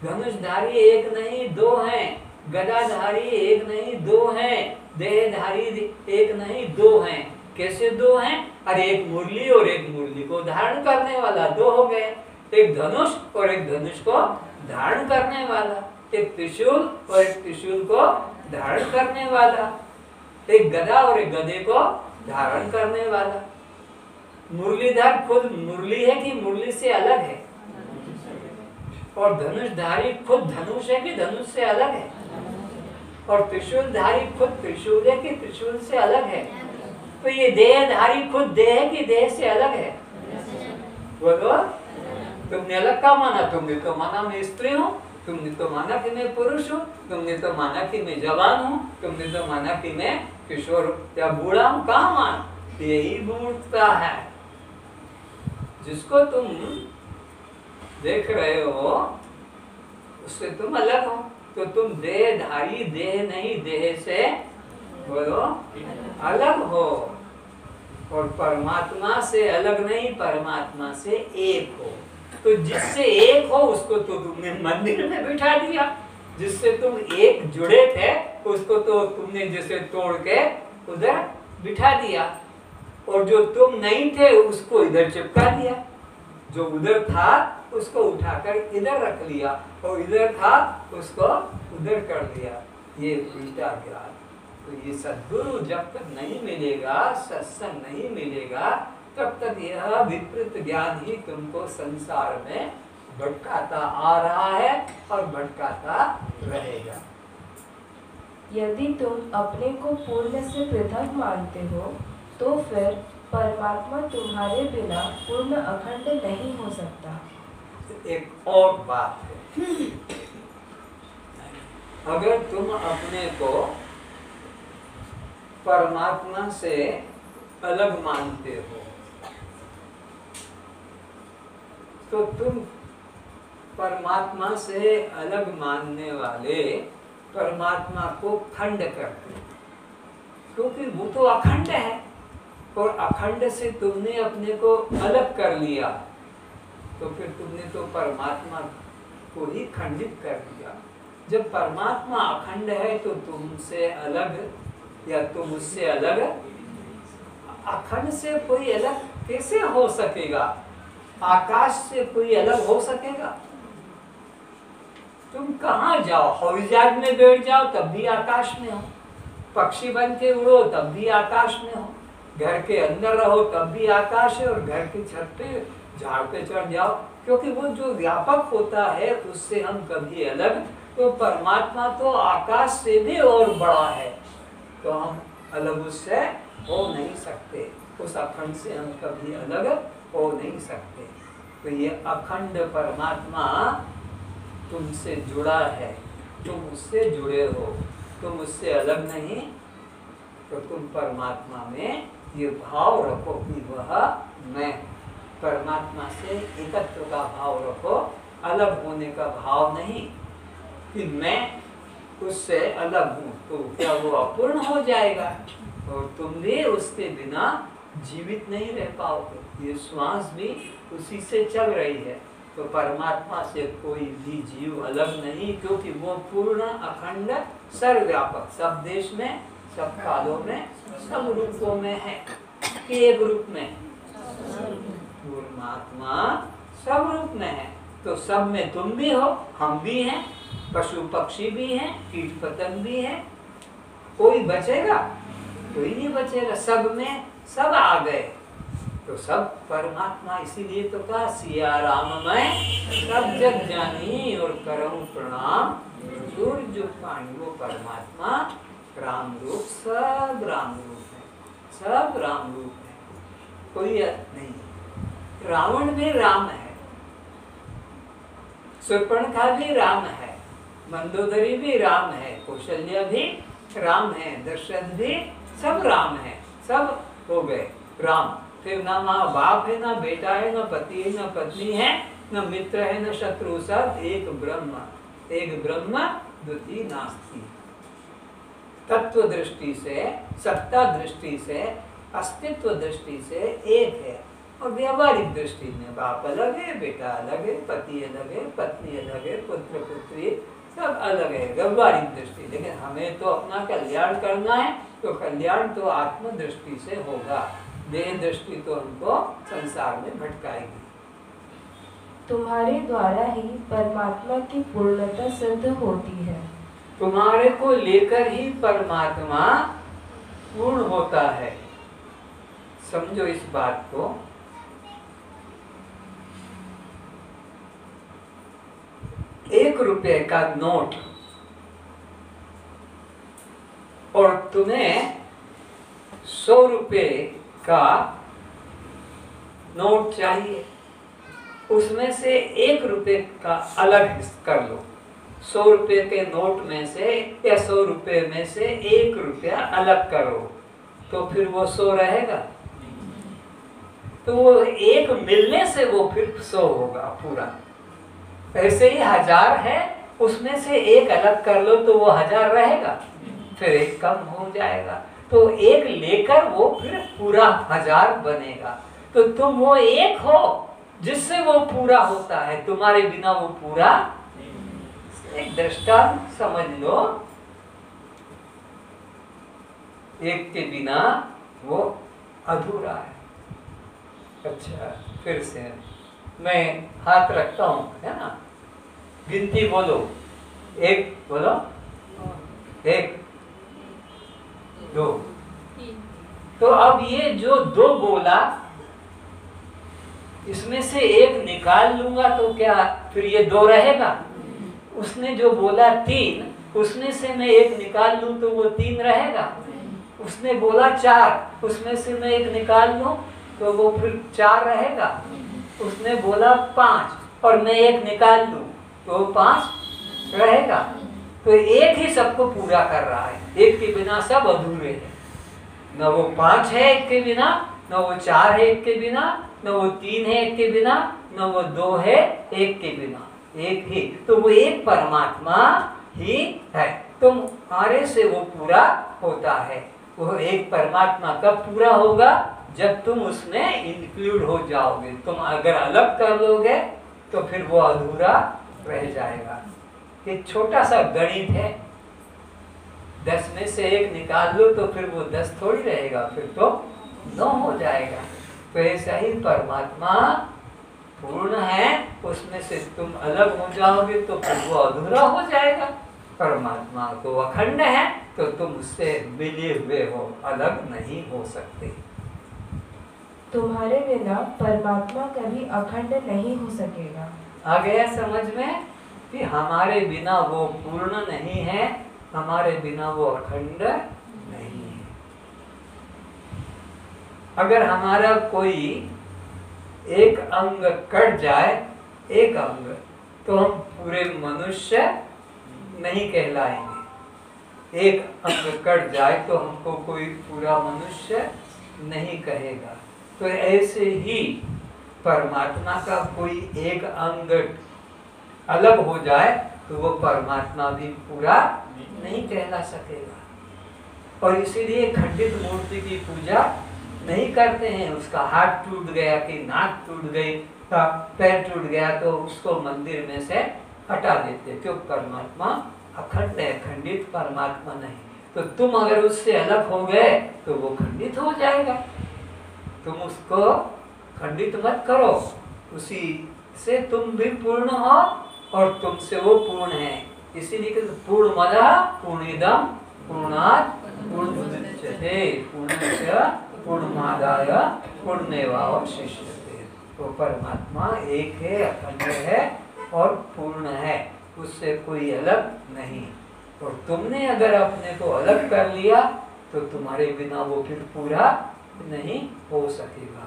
धनुषधारी एक नहीं दो हैं, गदाधारी एक नहीं दो हैं, देहधारी एक नहीं दो हैं। कैसे दो हैं? अरे एक मुरली और एक मुरली को धारण करने वाला, दो हो गए। एक धनुष और एक धनुष को धारण करने वाला, एक त्रिशूल और एक त्रिशूल को धारण करने वाला, एक गदा और एक गदे को धारण करने वाला। मुरलीधर खुद मुरली है कि मुरली से अलग है? और धनुषधारी खुद धनुष है कि धनुष से अलग है? और त्रिशूलधारी खुद त्रिशूल है कि त्रिशूल से अलग है? तो ये देहधारी खुद देह है कि देह से अलग है? बोलो। तुमने अलग का माना, तुमने तो माना मैं स्त्री हूँ, तुमने तो माना कि मैं पुरुष हूँ, तुमने तो माना कि मैं जवान हूँ, तुमने तो माना कि मैं किशोर या बूढ़ा हूँ। कहाँ मान? यही मूर्खता है। जिसको तुम देख रहे हो उससे तुम अलग हो, तो तुम देहधारी, देह नहीं देह से बोलो अलग हो। और परमात्मा से अलग नहीं, परमात्मा से एक हो। तो जिससे एक हो उसको तो तुमने मंदिर में बिठा दिया, जिससे तुम एक जुड़े थे उसको तो तुमने जैसे तोड़ के उधर बिठा दिया, और जो तुम नहीं थे उसको इधर चिपका दिया, जो उधर था उसको उठाकर इधर रख लिया, और इधर था उसको उधर कर दिया। ये उल्टा ज्ञान। तो ये सद्गुरु जब तक नहीं मिलेगा, सत्संग नहीं मिलेगा, तब तक यह विपरीत ज्ञान ही तुमको संसार में भटकाता आ रहा है और भटकाता रहेगा। यदि तुम अपने को पूर्ण से पृथक मानते हो तो फिर परमात्मा तुम्हारे बिना पूर्ण अखंड नहीं हो सकता। एक और बात है, अगर तुम अपने को परमात्मा से अलग मानते हो तो तुम परमात्मा से अलग मानने वाले परमात्मा को खंड करते हो, क्योंकि वो तो अखंड है, और अखंड से तुमने अपने को अलग कर लिया, तो फिर तुमने तो परमात्मा को ही खंडित कर दिया। जब परमात्मा अखंड है तो तुमसे अलग या तुम उससे अलग, अखंड से कोई अलग कैसे हो सकेगा? आकाश से कोई अलग हो सकेगा? तुम कहाँ जाओ, हवाई जहाज में बैठ जाओ तब भी आकाश में हो, पक्षी बन के उड़ो तब भी आकाश में हो, घर के अंदर रहो तब भी आकाश है, और घर की छत पे झाड़ पे चढ़ जाओ, क्योंकि वो जो व्यापक होता है उससे हम कभी अलग। तो परमात्मा तो आकाश से भी और बड़ा है, तो हम अलग उससे हो नहीं सकते, उस अखंड से हम कभी अलग हो नहीं सकते। तो ये अखंड परमात्मा तुमसे जुड़ा है, तुम उससे जुड़े हो, तुम उससे अलग नहीं। तो तुम परमात्मा में ये भाव रखो कि वह मैं, परमात्मा से एकत्व का भाव रखो, अलग होने का भाव नहीं कि मैं उससे अलग हूँ। तो क्या वो अपूर्ण हो जाएगा और तुम भी उसके बिना जीवित नहीं रह पाओगे। ये श्वास भी उसी से चल रही है। तो परमात्मा से कोई भी जीव अलग नहीं, क्योंकि वो पूर्ण अखंड सर्वव्यापक, सब देश में, सब कालों में, सब रूपों में है। एक रूप में परमात्मा सब रूप में है। तो सब में तुम भी हो, हम भी हैं, पशु पक्षी भी हैं, कीट पतंग भी हैं। कोई बचेगा? कोई नहीं बचेगा। सब में सब आ गए तो सब परमात्मा। इसीलिए तो कहा सिया राम मैं सब जग जानी और करऊं प्रणाम सूर्य पानी। वो परमात्मा राम रूप, सब राम रूप है, सब राम रूप है, कोई नहीं। रावण भी राम है, शूर्पणखा भी राम है, मंदोदरी भी राम है, कौशल्या भी राम है, दशरथ भी, सब राम है, सब हो गए राम। फिर ना माँ बाप है, ना बेटा है, ना पति है, ना पत्नी है, न मित्र है, न शत्रु, सब एक ब्रह्म, एक ब्रह्म द्वितीय नास्ति। तत्व दृष्टि से, सत्ता दृष्टि से, अस्तित्व दृष्टि से एक है। और व्यवहारिक दृष्टि में बाप अलग है, बेटा अलग है, पति अलग है, पत्नी अलग है, पुत्र पुत्री सब अलग है, व्यवहारिक दृष्टि। लेकिन हमें तो अपना कल्याण करना है, तो कल्याण तो आत्म दृष्टि से होगा। देह दृष्टि तो हमको संसार में भटकाएगी। तुम्हारे द्वारा ही परमात्मा की पूर्णता सिद्ध होती है। तुम्हारे को लेकर ही परमात्मा पूर्ण होता है। समझो इस बात को। ₹1 का नोट और तुम्हें ₹100 का नोट चाहिए, उसमें से ₹1 का अलग कर लो। ₹100 के नोट में से या ₹100 में से ₹1 अलग करो, तो फिर वो 100 रहेगा। तो वो एक मिलने से वो फिर 100 होगा पूरा। ऐसे ही 1000 है, उसमें से एक अलग कर लो तो वो 1000 रहेगा, फिर एक कम हो जाएगा। तो एक लेकर वो फिर पूरा 1000 बनेगा। तो तुम वो एक हो जिससे वो पूरा होता है, तुम्हारे बिना वो पूरा। एक दृष्टांत समझ लो, एक के बिना वो अधूरा है। अच्छा, फिर से मैं हाथ रखता हूं, है ना, गिनती बोलो, 1 बोलो, 1 2। तो अब ये जो 2 बोला, इसमें से 1 निकाल लूंगा तो क्या फिर ये 2 रहेगा? उसने जो बोला 3, उसमें से मैं 1 निकाल लूं तो वो 3 रहेगा। उसने बोला 4, उसमें से मैं 1 निकाल लूं तो वो फिर 4 रहेगा। उसने बोला 5 और मैं 1 निकाल लूं तो 5 रहेगा। तो एक ही सबको पूरा कर रहा है, एक के बिना सब अधूरे हैं। न वो 5 है एक के बिना, न वो 4 है एक के बिना, न वो 3 है एक के बिना, न वो 2 है एक के बिना, एक ही। तो वो एक परमात्मा ही है। तुम्हारे से वो पूरा होता है। वो एक परमात्मा कब पूरा होगा? जब तुम उसमें इंक्लूड हो जाओगे। तुम अगर अलग कर लोगे तो फिर वो अधूरा रह जाएगा। एक छोटा सा गणित है, 10 में से 1 निकाल लो तो फिर वो 10 थोड़ी रहेगा, फिर तो 9 हो जाएगा। तो ऐसा ही परमात्मा पूर्ण है, उसमें से तुम अलग हो जाओगे तो फिर वो अधूरा हो जाएगा। परमात्मा तो अखंड है, तो तुम उससे मिले हुए हो, अलग नहीं हो सकते। तुम्हारे बिना परमात्मा कभी अखंड नहीं हो सकेगा। आ गया समझ में कि हमारे बिना वो पूर्ण नहीं है, हमारे बिना वो अखंड नहीं है। अगर हमारा कोई एक अंग कट जाए, एक अंग, तो हम पूरे मनुष्य नहीं कहलाएंगे। एक अंग कट जाए तो हमको कोई पूरा मनुष्य नहीं कहेगा। तो ऐसे ही परमात्मा का कोई एक अंग अलग हो जाए तो वो परमात्मा भी पूरा नहीं कहला सकेगा। और इसीलिए खंडित मूर्ति की पूजा नहीं करते हैं। उसका हाथ टूट गया कि नाक टूट गई, पैर टूट गया तो उसको मंदिर में से हटा देते, क्यों? परमात्मा अखंड है, खंडित परमात्मा नहीं। तो तुम अगर उससे अलग हो गए तो वो खंडित हो जाएगा। तुम उसको खंडित मत करो, उसी से तुम भी पूर्ण हो और तुमसे वो पूर्ण है। इसीलिए पूर्णमदः पूर्णमिदं पूर्णात् पूर्णमुदच्यते पूर्णस्य पूर्णमादाय पूर्णमेवावशिष्यते। तो परमात्मा एक है, अखंड है और पूर्ण है, उससे कोई अलग नहीं। और तुमने अगर अपने को अलग कर लिया तो तुम्हारे बिना वो फिर पूरा नहीं हो सकेगा।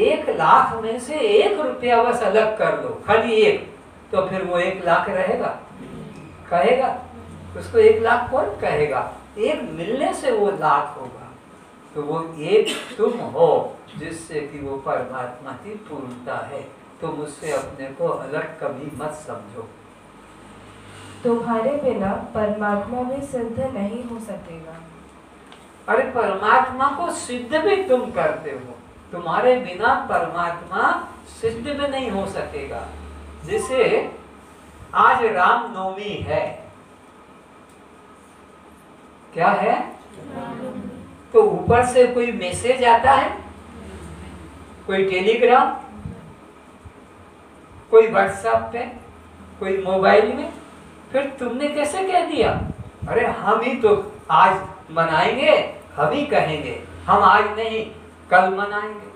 1 लाख में से 1 रुपया बस अलग कर लो, खाली एक, तो फिर वो 1 लाख रहेगा? कहेगा? उसको 1 लाख कौन कहेगा? एक मिलने से वो लाख होगा। तो वो एक तुम हो जिससे कि वो परमात्मा की पूर्णता है। तुम उससे अपने को अलग कभी मत समझो। तुम्हारे बिना परमात्मा भी सिद्ध नहीं हो सकेगा। अरे परमात्मा को सिद्ध भी तुम करते हो, तुम्हारे बिना परमात्मा सिद्ध भी नहीं हो सकेगा। जैसे आज रामनवमी है, क्या है? तो ऊपर से कोई मैसेज आता है, कोई टेलीग्राम, कोई व्हाट्सएप पे, कोई मोबाइल में, फिर तुमने कैसे कह दिया? अरे हम ही तो आज मनाएंगे, हम ही कहेंगे, हम आज नहीं कल मनाएंगे।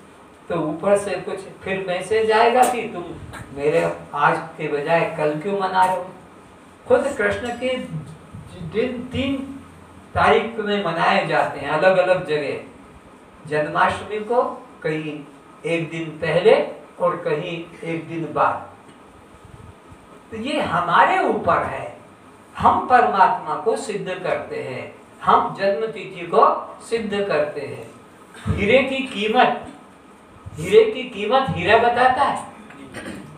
तो ऊपर से कुछ फिर मैसेज आएगा कि तुम मेरे आज के बजाय कल क्यों मना रहे हो? खुद कृष्ण के दिन 3 तारीख में मनाए जाते हैं अलग अलग जगह। जन्माष्टमी को कहीं 1 दिन पहले और कहीं 1 दिन बाद। तो ये हमारे ऊपर है, हम परमात्मा को सिद्ध करते हैं, हम जन्म तिथि को सिद्ध करते हैं। हीरे की कीमत, हीरा बताता है?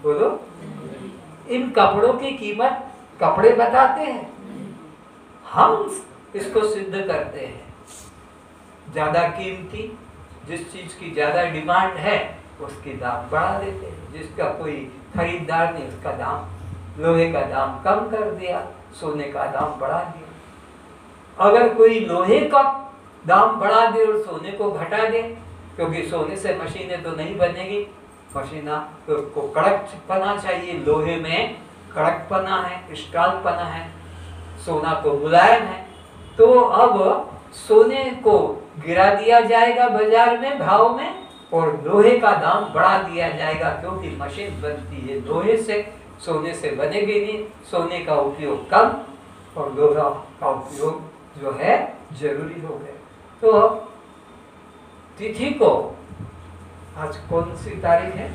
बोलो। इन कपड़ों की कीमत कपड़े बताते हैं? हम इसको सिद्ध करते हैं। ज्यादा कीमती, जिस चीज की ज्यादा डिमांड है उसकी दाम बढ़ा देते हैं। जिसका कोई खरीदार नहीं उसका दाम, लोहे का दाम कम कर दिया, सोने का दाम बढ़ा दिया। अगर कोई लोहे का दाम बढ़ा दे और सोने को घटा दे, क्योंकि सोने से मशीनें तो नहीं बनेगी, मशीना तो को कड़कपना चाहिए, लोहे में कड़कपना है, स्ट्रांगपना है, सोना तो मुलायम है। तो अब सोने को गिरा दिया जाएगा बाजार में भाव में और लोहे का दाम बढ़ा दिया जाएगा, क्योंकि मशीन बनती है लोहे से, सोने से बनेगी नहीं। सोने का उपयोग कम और लोहा का उपयोग जो है जरूरी हो गया। तो तिथि को आज कौन सी तारीख है?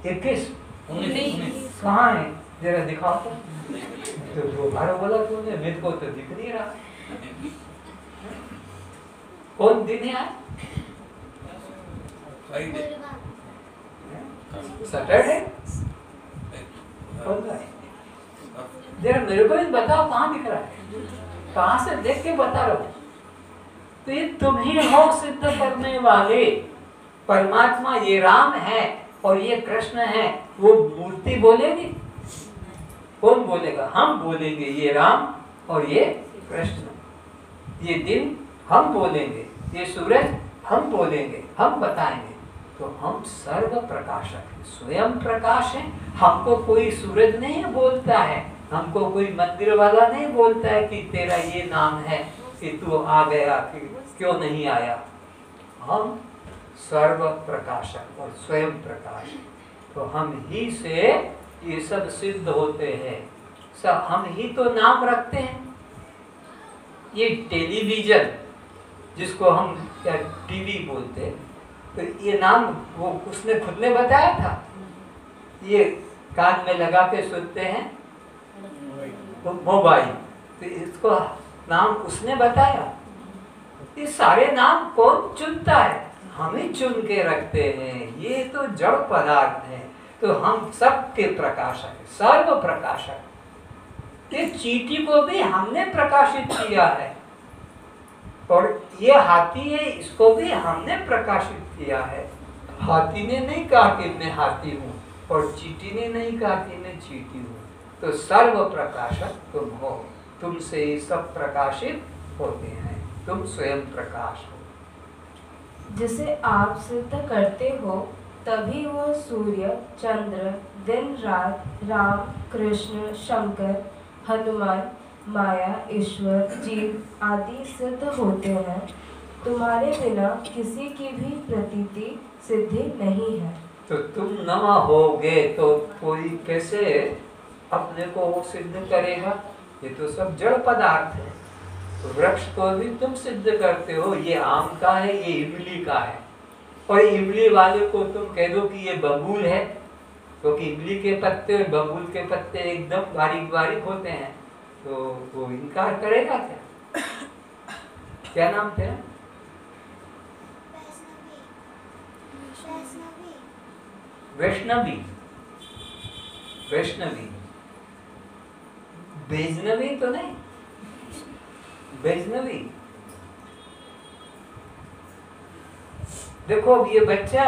21 कहाँ है? जरा दिखाओ तो जो बार बोला तूने, मेरे को तो दिख नहीं रहा। कौन दिन है आज? सैटरडे? कौन सा है? जरा मेरे को भी बताओ कहाँ दिख रहा है, कहाँ से देख के बता रहा हूँ। तो ये तुम ही हो सिद्ध करने वाले। परमात्मा ये राम है और ये कृष्ण है, वो मूर्ति बोलेगी? कौन बोलेगा? हम बोलेंगे ये राम और ये कृष्ण। ये दिन हम बोलेंगे, ये सूरज हम बोलेंगे, हम बताएंगे। तो हम सर्व प्रकाशक हैं, स्वयं प्रकाश है। हमको कोई सूरज नहीं बोलता है, हमको कोई मंदिर वाला नहीं बोलता है कि तेरा ये नाम है कि तू आ गया कि क्यों नहीं आया। हम सर्व प्रकाशक और स्वयं प्रकाश, तो हम ही से ये सब सिद्ध होते हैं। सब हम ही तो नाम रखते हैं, ये टेलीविजन जिसको हम क्या टीवी बोलते हैं, तो ये नाम वो उसने खुद ने बताया था। ये कान में लगा के सुनते हैं तो मोबाइल, तो इसको नाम उसने बताया। ये सारे नाम कौन चुनता है? हम ही चुन के रखते हैं। ये तो जड़ पदार्थ है, तो हम सबके प्रकाशक, सर्व प्रकाशक। ये चींटी को भी हमने प्रकाशित किया है, और ये हाथी है, इसको भी हमने प्रकाशित किया है। हाथी ने नहीं कहा कि मैं हाथी हूँ, और चींटी ने नहीं कहा कि मैं चींटी हूँ। तो सर्व प्रकाशक तुम हो, तुमसे ही सब प्रकाशित होते हैं, तुम स्वयं प्रकाश हो। जिसे आप सिद्ध करते हो, तभी वो सूर्य, चंद्र, दिन रात, राम, कृष्ण, शंकर, हनुमान, माया, ईश्वर, जीव आदि सिद्ध होते हैं। तुम्हारे बिना किसी की भी प्रतीति सिद्धि नहीं है। तो तुम न होगे तो कोई कैसे अपने को सिद्ध करेगा? ये तो सब जड़ पदार्थ है। तो वृक्ष को भी तुम सिद्ध करते हो, ये आम का है, ये इमली का है, और इमली वाले को तुम कह दो कि ये बबूल है, क्योंकि तो इमली के पत्ते और बबूल के पत्ते एकदम बारीक बारीक होते हैं, तो वो इनकार करेगा क्या? क्या नाम थे? वैष्णवी। वैष्णवी, वैष्णवी तो नहीं, वैष्णवी। देखो अब ये बच्चा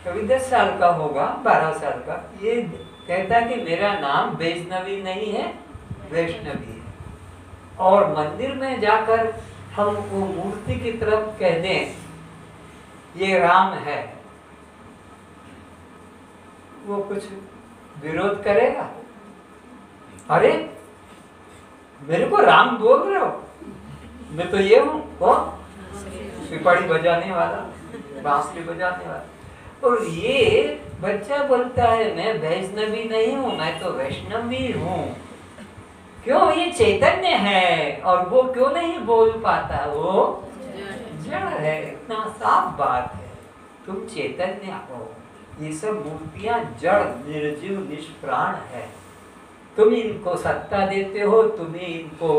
कभी 10 साल का होगा, 12 साल का, ये कहता है कि मेरा नाम वैष्णवी नहीं है, वैष्णवी है। और मंदिर में जाकर हम वो मूर्ति की तरफ कह दें ये राम है, वो कुछ विरोध करेगा? अरे मेरे को राम बोल रहे हो, मैं तो ये हूँ, कौन? पिपाड़ी बजाने वाला, बांसुरी बजाने वाला। और ये बच्चा बोलता है मैं वैष्णवी नहीं हूँ, मैं तो वैष्णवी हूँ। क्यों? ये चैतन्य है, और वो क्यों नहीं बोल पाता? वो जड़ है। इतना साफ बात है। तुम चैतन्य हो, ये सब मूर्तियां जड़, निर्जीव, निष्प्राण है। तुम इनको सत्ता देते हो, तुम ही इनको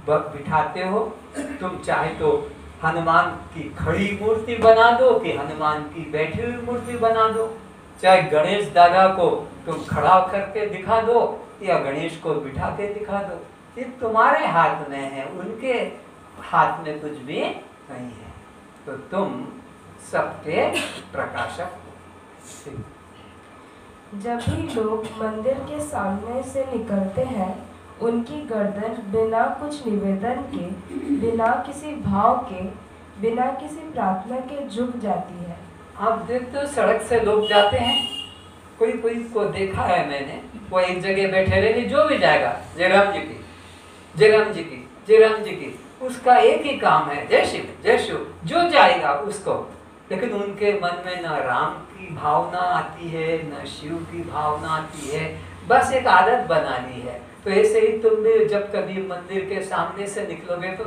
बिठाते हो। तुम चाहे तो हनुमान की खड़ी मूर्ति बना दो कि हनुमान की बैठी हुई मूर्ति बना दो, चाहे गणेश दादा को तुम खड़ा करके दिखा दो या गणेश को बिठा के दिखा दो। ये तुम्हारे हाथ में है, उनके हाथ में कुछ भी नहीं है। तो तुम सबके प्रकाशक हो। जब भी लोग मंदिर के सामने से निकलते हैं, उनकी गर्दन बिना कुछ निवेदन के, बिना किसी भाव के, बिना किसी प्रार्थना के झुक जाती है। आप देखते हो सड़क से लोग जाते हैं, कोई कोई को देखा है मैंने, वो एक जगह बैठे रहेंगे, जो भी जाएगा जयराम जी की, जयराम जी की, जयराम जी की, उसका एक ही काम है जय शिव जय शिव, जो जाएगा उसको। लेकिन उनके मन में न राम की भावना आती है, न शिव की भावना आती है, बस एक आदत बना ली है। तो ऐसे ही तुम भी जब कभी मंदिर के सामने से निकलोगे तो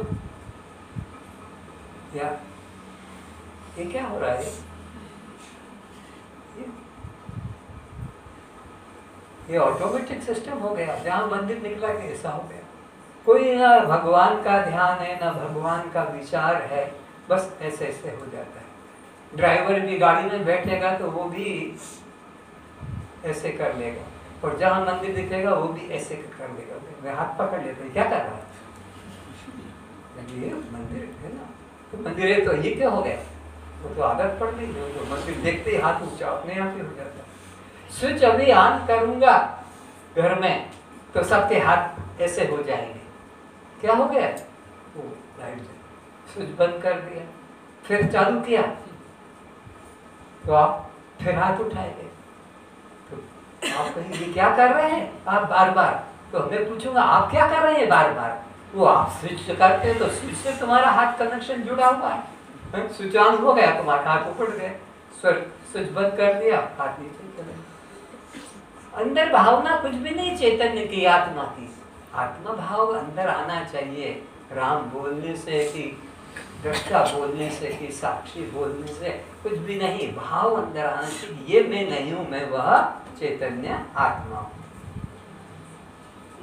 ये क्या हो रहा है? ये ऑटोमेटिक सिस्टम हो गया। जहाँ मंदिर निकला के ऐसा हो गया। कोई ना भगवान का ध्यान है, ना भगवान का विचार है, बस ऐसे ऐसे हो जाता है। ड्राइवर भी गाड़ी में बैठेगा तो वो भी ऐसे कर लेगा, और जहाँ मंदिर दिखेगा वो भी ऐसे कर लेगा। मैं हाथ पकड़ लेता हूँ, क्या कर रहा है? ये मंदिर है ना, तो मंदिर है तो ये क्या हो गया? वो तो आदत पड़ गई है, तो मंदिर देखते ही हाथ ऊंचा अपने आप ही हो जाता है। स्विच अभी ऑन करूंगा घर में तो सबके हाथ ऐसे हो जाएंगे। क्या हो गया? वो लाइट स्विच बंद कर दिया, फिर चालू किया तो आप फिर हाथ उठाएंगे। तो आप कहेंगे क्या कर रहे हैं आप बार बार? तो मैं पूछूंगा आप क्या कर रहे हैं बार बार? वो आप स्विच करते तो स्विच से तुम्हारा हाथ कनेक्शन जुड़ा हुआ है, स्विच ऑन हो गया, तुम्हारा हाथ ऊपर गए, स्विच बंद कर दिया, हाथ नीचे चले। अंदर भावना कुछ भी नहीं चैतन्य की, आत्मा की। आत्मा भाव अंदर आना चाहिए, राम बोलने से कि दृष्टा बोलने से कि साक्षी बोलने से कुछ भी नहीं, भाव अंदर आना चाहिए, ये मैं नहीं हूँ, मैं वह चैतन्य आत्मा हूँ।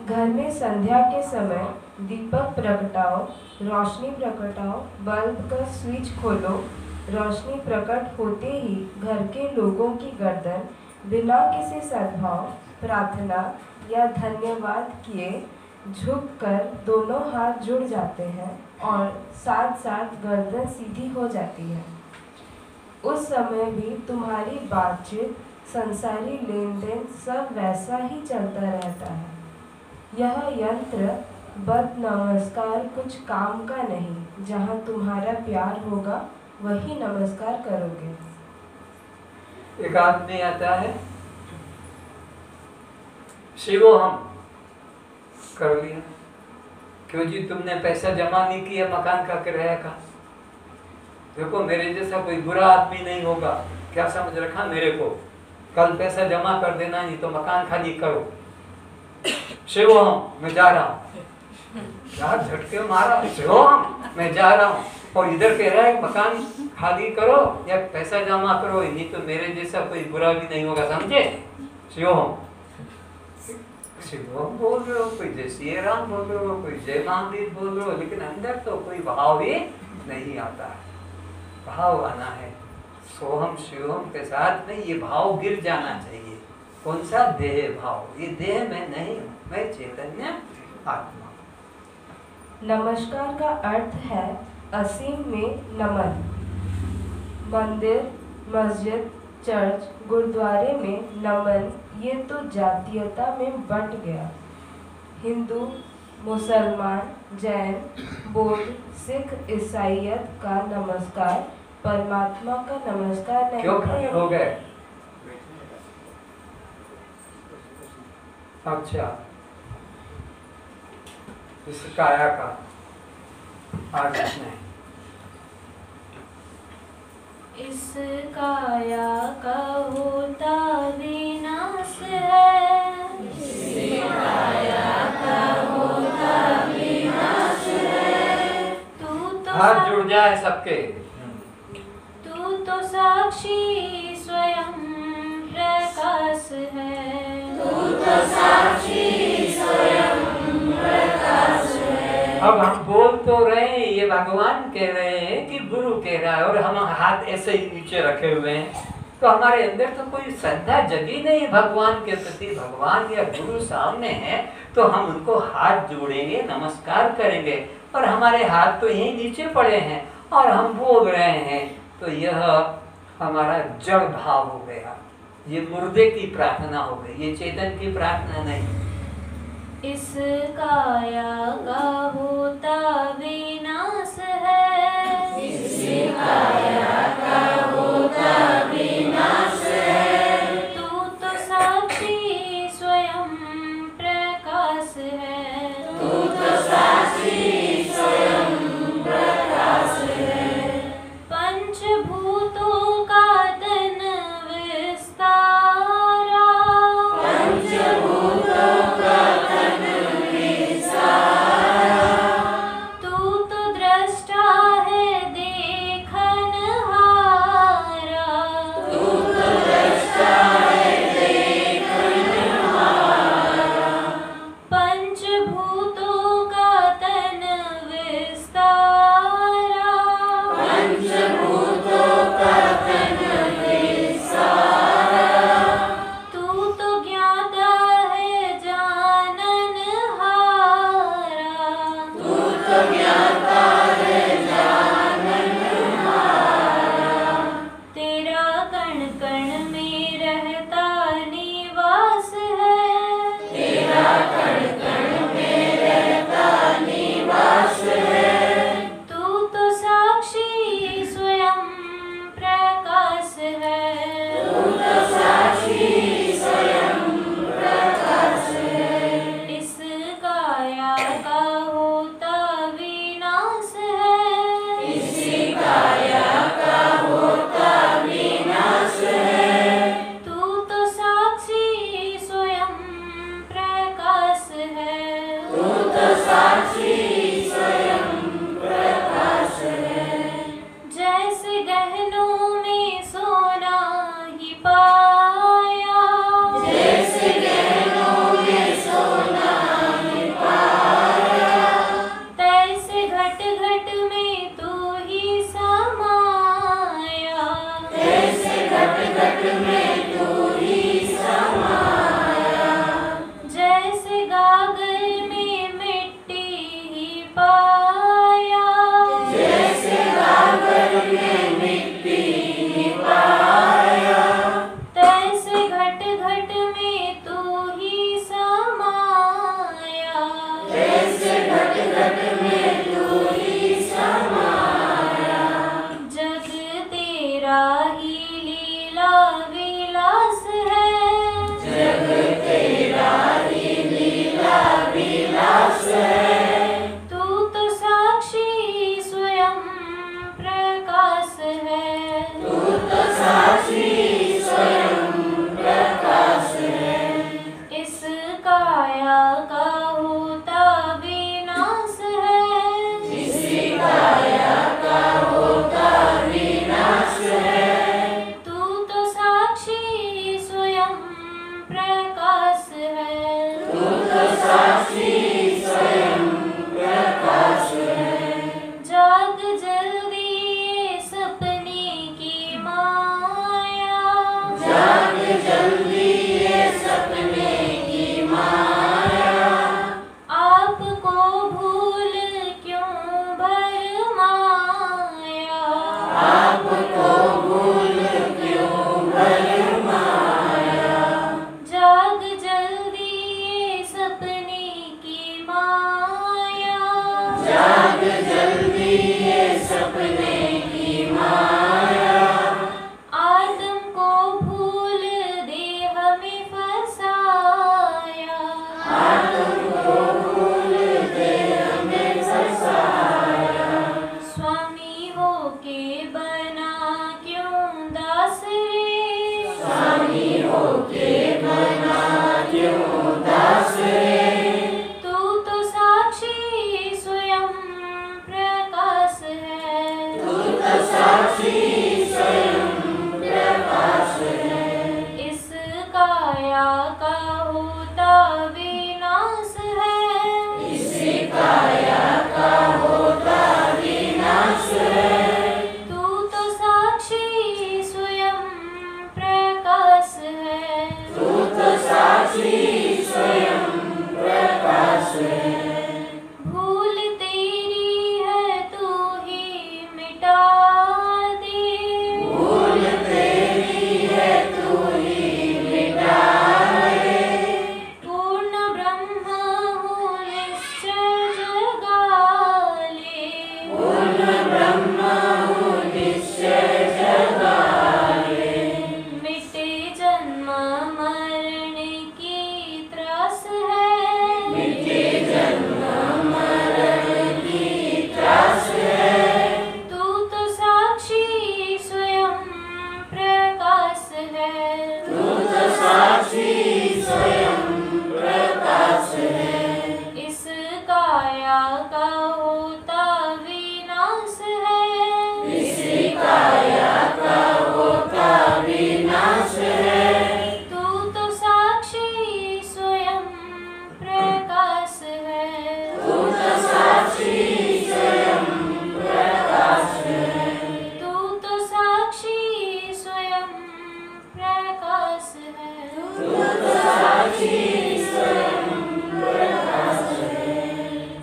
घर में संध्या के समय दीपक प्रगटाओ, रोशनी प्रगटाओ, बल्ब का स्विच खोलो। रोशनी प्रकट होते ही घर के लोगों की गर्दन बिना किसी सद्भाव, प्रार्थना या धन्यवाद किए झुककर दोनों हाथ जुड़ जाते हैं और साथ साथ गर्दन सीधी हो जाती है। उस समय भी तुम्हारी बातचीत, संसारी लेन देन सब वैसा ही चलता रहता है। यह यंत्र बद नमस्कार कुछ काम का नहीं। जहाँ तुम्हारा प्यार होगा वही नमस्कार करोगे। एक आदमी आता है, शिवो हम कर लिया, क्यों जी तुमने पैसा जमा नहीं किया मकान का किराया का? देखो मेरे जैसा कोई बुरा आदमी नहीं होगा, क्या समझ रखा मेरे को? कल पैसा जमा कर देना, नहीं तो मकान खाली करो। शिवो हम, मैं जा रहा हूँ। यार झटके मारा, शिवो हम, मैं जा रहा हूँ, और इधर कह रहा है मकान खाली करो या पैसा जमा करो, नहीं तो मेरे जैसा कोई बुरा भी नहीं होगा, समझे? शिवो हम बोल रहे हो, कोई जय श्री राम बोल रहे हो, कोई जय महावीर बोल रहे हो, लेकिन अंदर तो कोई भाव ही नहीं आता है। भाव आना है, सोहम शिवम के साथ में ये भाव गिर जाना चाहिए। कौन सा? देह भाव। ये देह में नहीं हूँ, मैं चैतन्य आत्मा। नमस्कार का अर्थ है असीम में नमन। मंदिर, मस्जिद, चर्च, गुरुद्वारे में नमन ये तो जातीयता में बंट गया। हिंदू, मुसलमान, जैन, बौद्ध, सिख, ईसाईयत का नमस्कार परमात्मा का नमस्कार नहीं। क्यों खड़े हो गए? अच्छा, इस काया का आज नहीं, इस काया का होता विनाश है, इस काया का होता विनाश है। तू तो हाथ जुड़ जाए सबके। तू तो साक्षी स्वयं प्रकाश है, तू तो साक्षी स्वयं प्रकाश है। अब हम बोल तो रहे हैं, ये भगवान कह रहे हैं कि गुरु कह रहा है, और हम हाथ ऐसे ही नीचे रखे हुए हैं, तो हमारे अंदर तो कोई श्रद्धा जगी नहीं भगवान के प्रति। भगवान या गुरु सामने है तो हम उनको हाथ जोड़ेंगे, नमस्कार करेंगे, और हमारे हाथ तो यहीं नीचे पड़े हैं और हम बोल रहे हैं, तो यह हमारा जड़ भाव हो गया, ये मुर्दे की प्रार्थना हो गई, ये चेतन की प्रार्थना नहीं। इस काया का होता विनाश है, इस काया का होता विनाश है। तू तो साक्षी स्वयं प्रकाश है, तू तो साक्षी स्वयं प्रकाश है। पंचभूतों का तन विस्तारा, पंचभूतों का तू तो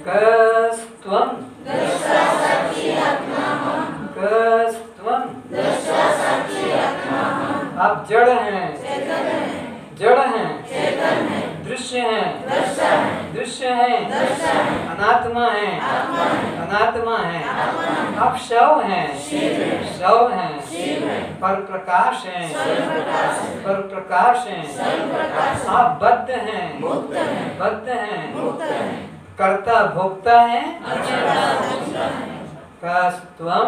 कस्त्वं कस्त्वं आप जड़ हैं, जड़ हैं, दृश्य हैं, दृश्य हैं, अनात्मा हैं, अनात्मा हैं, आप शव हैं, शव हैं, पर प्रकाश हैं, पर प्रकाश हैं, आप बद्ध हैं, बद्ध हैं, कर्ता भोक्ता हैं, कस्त्वं।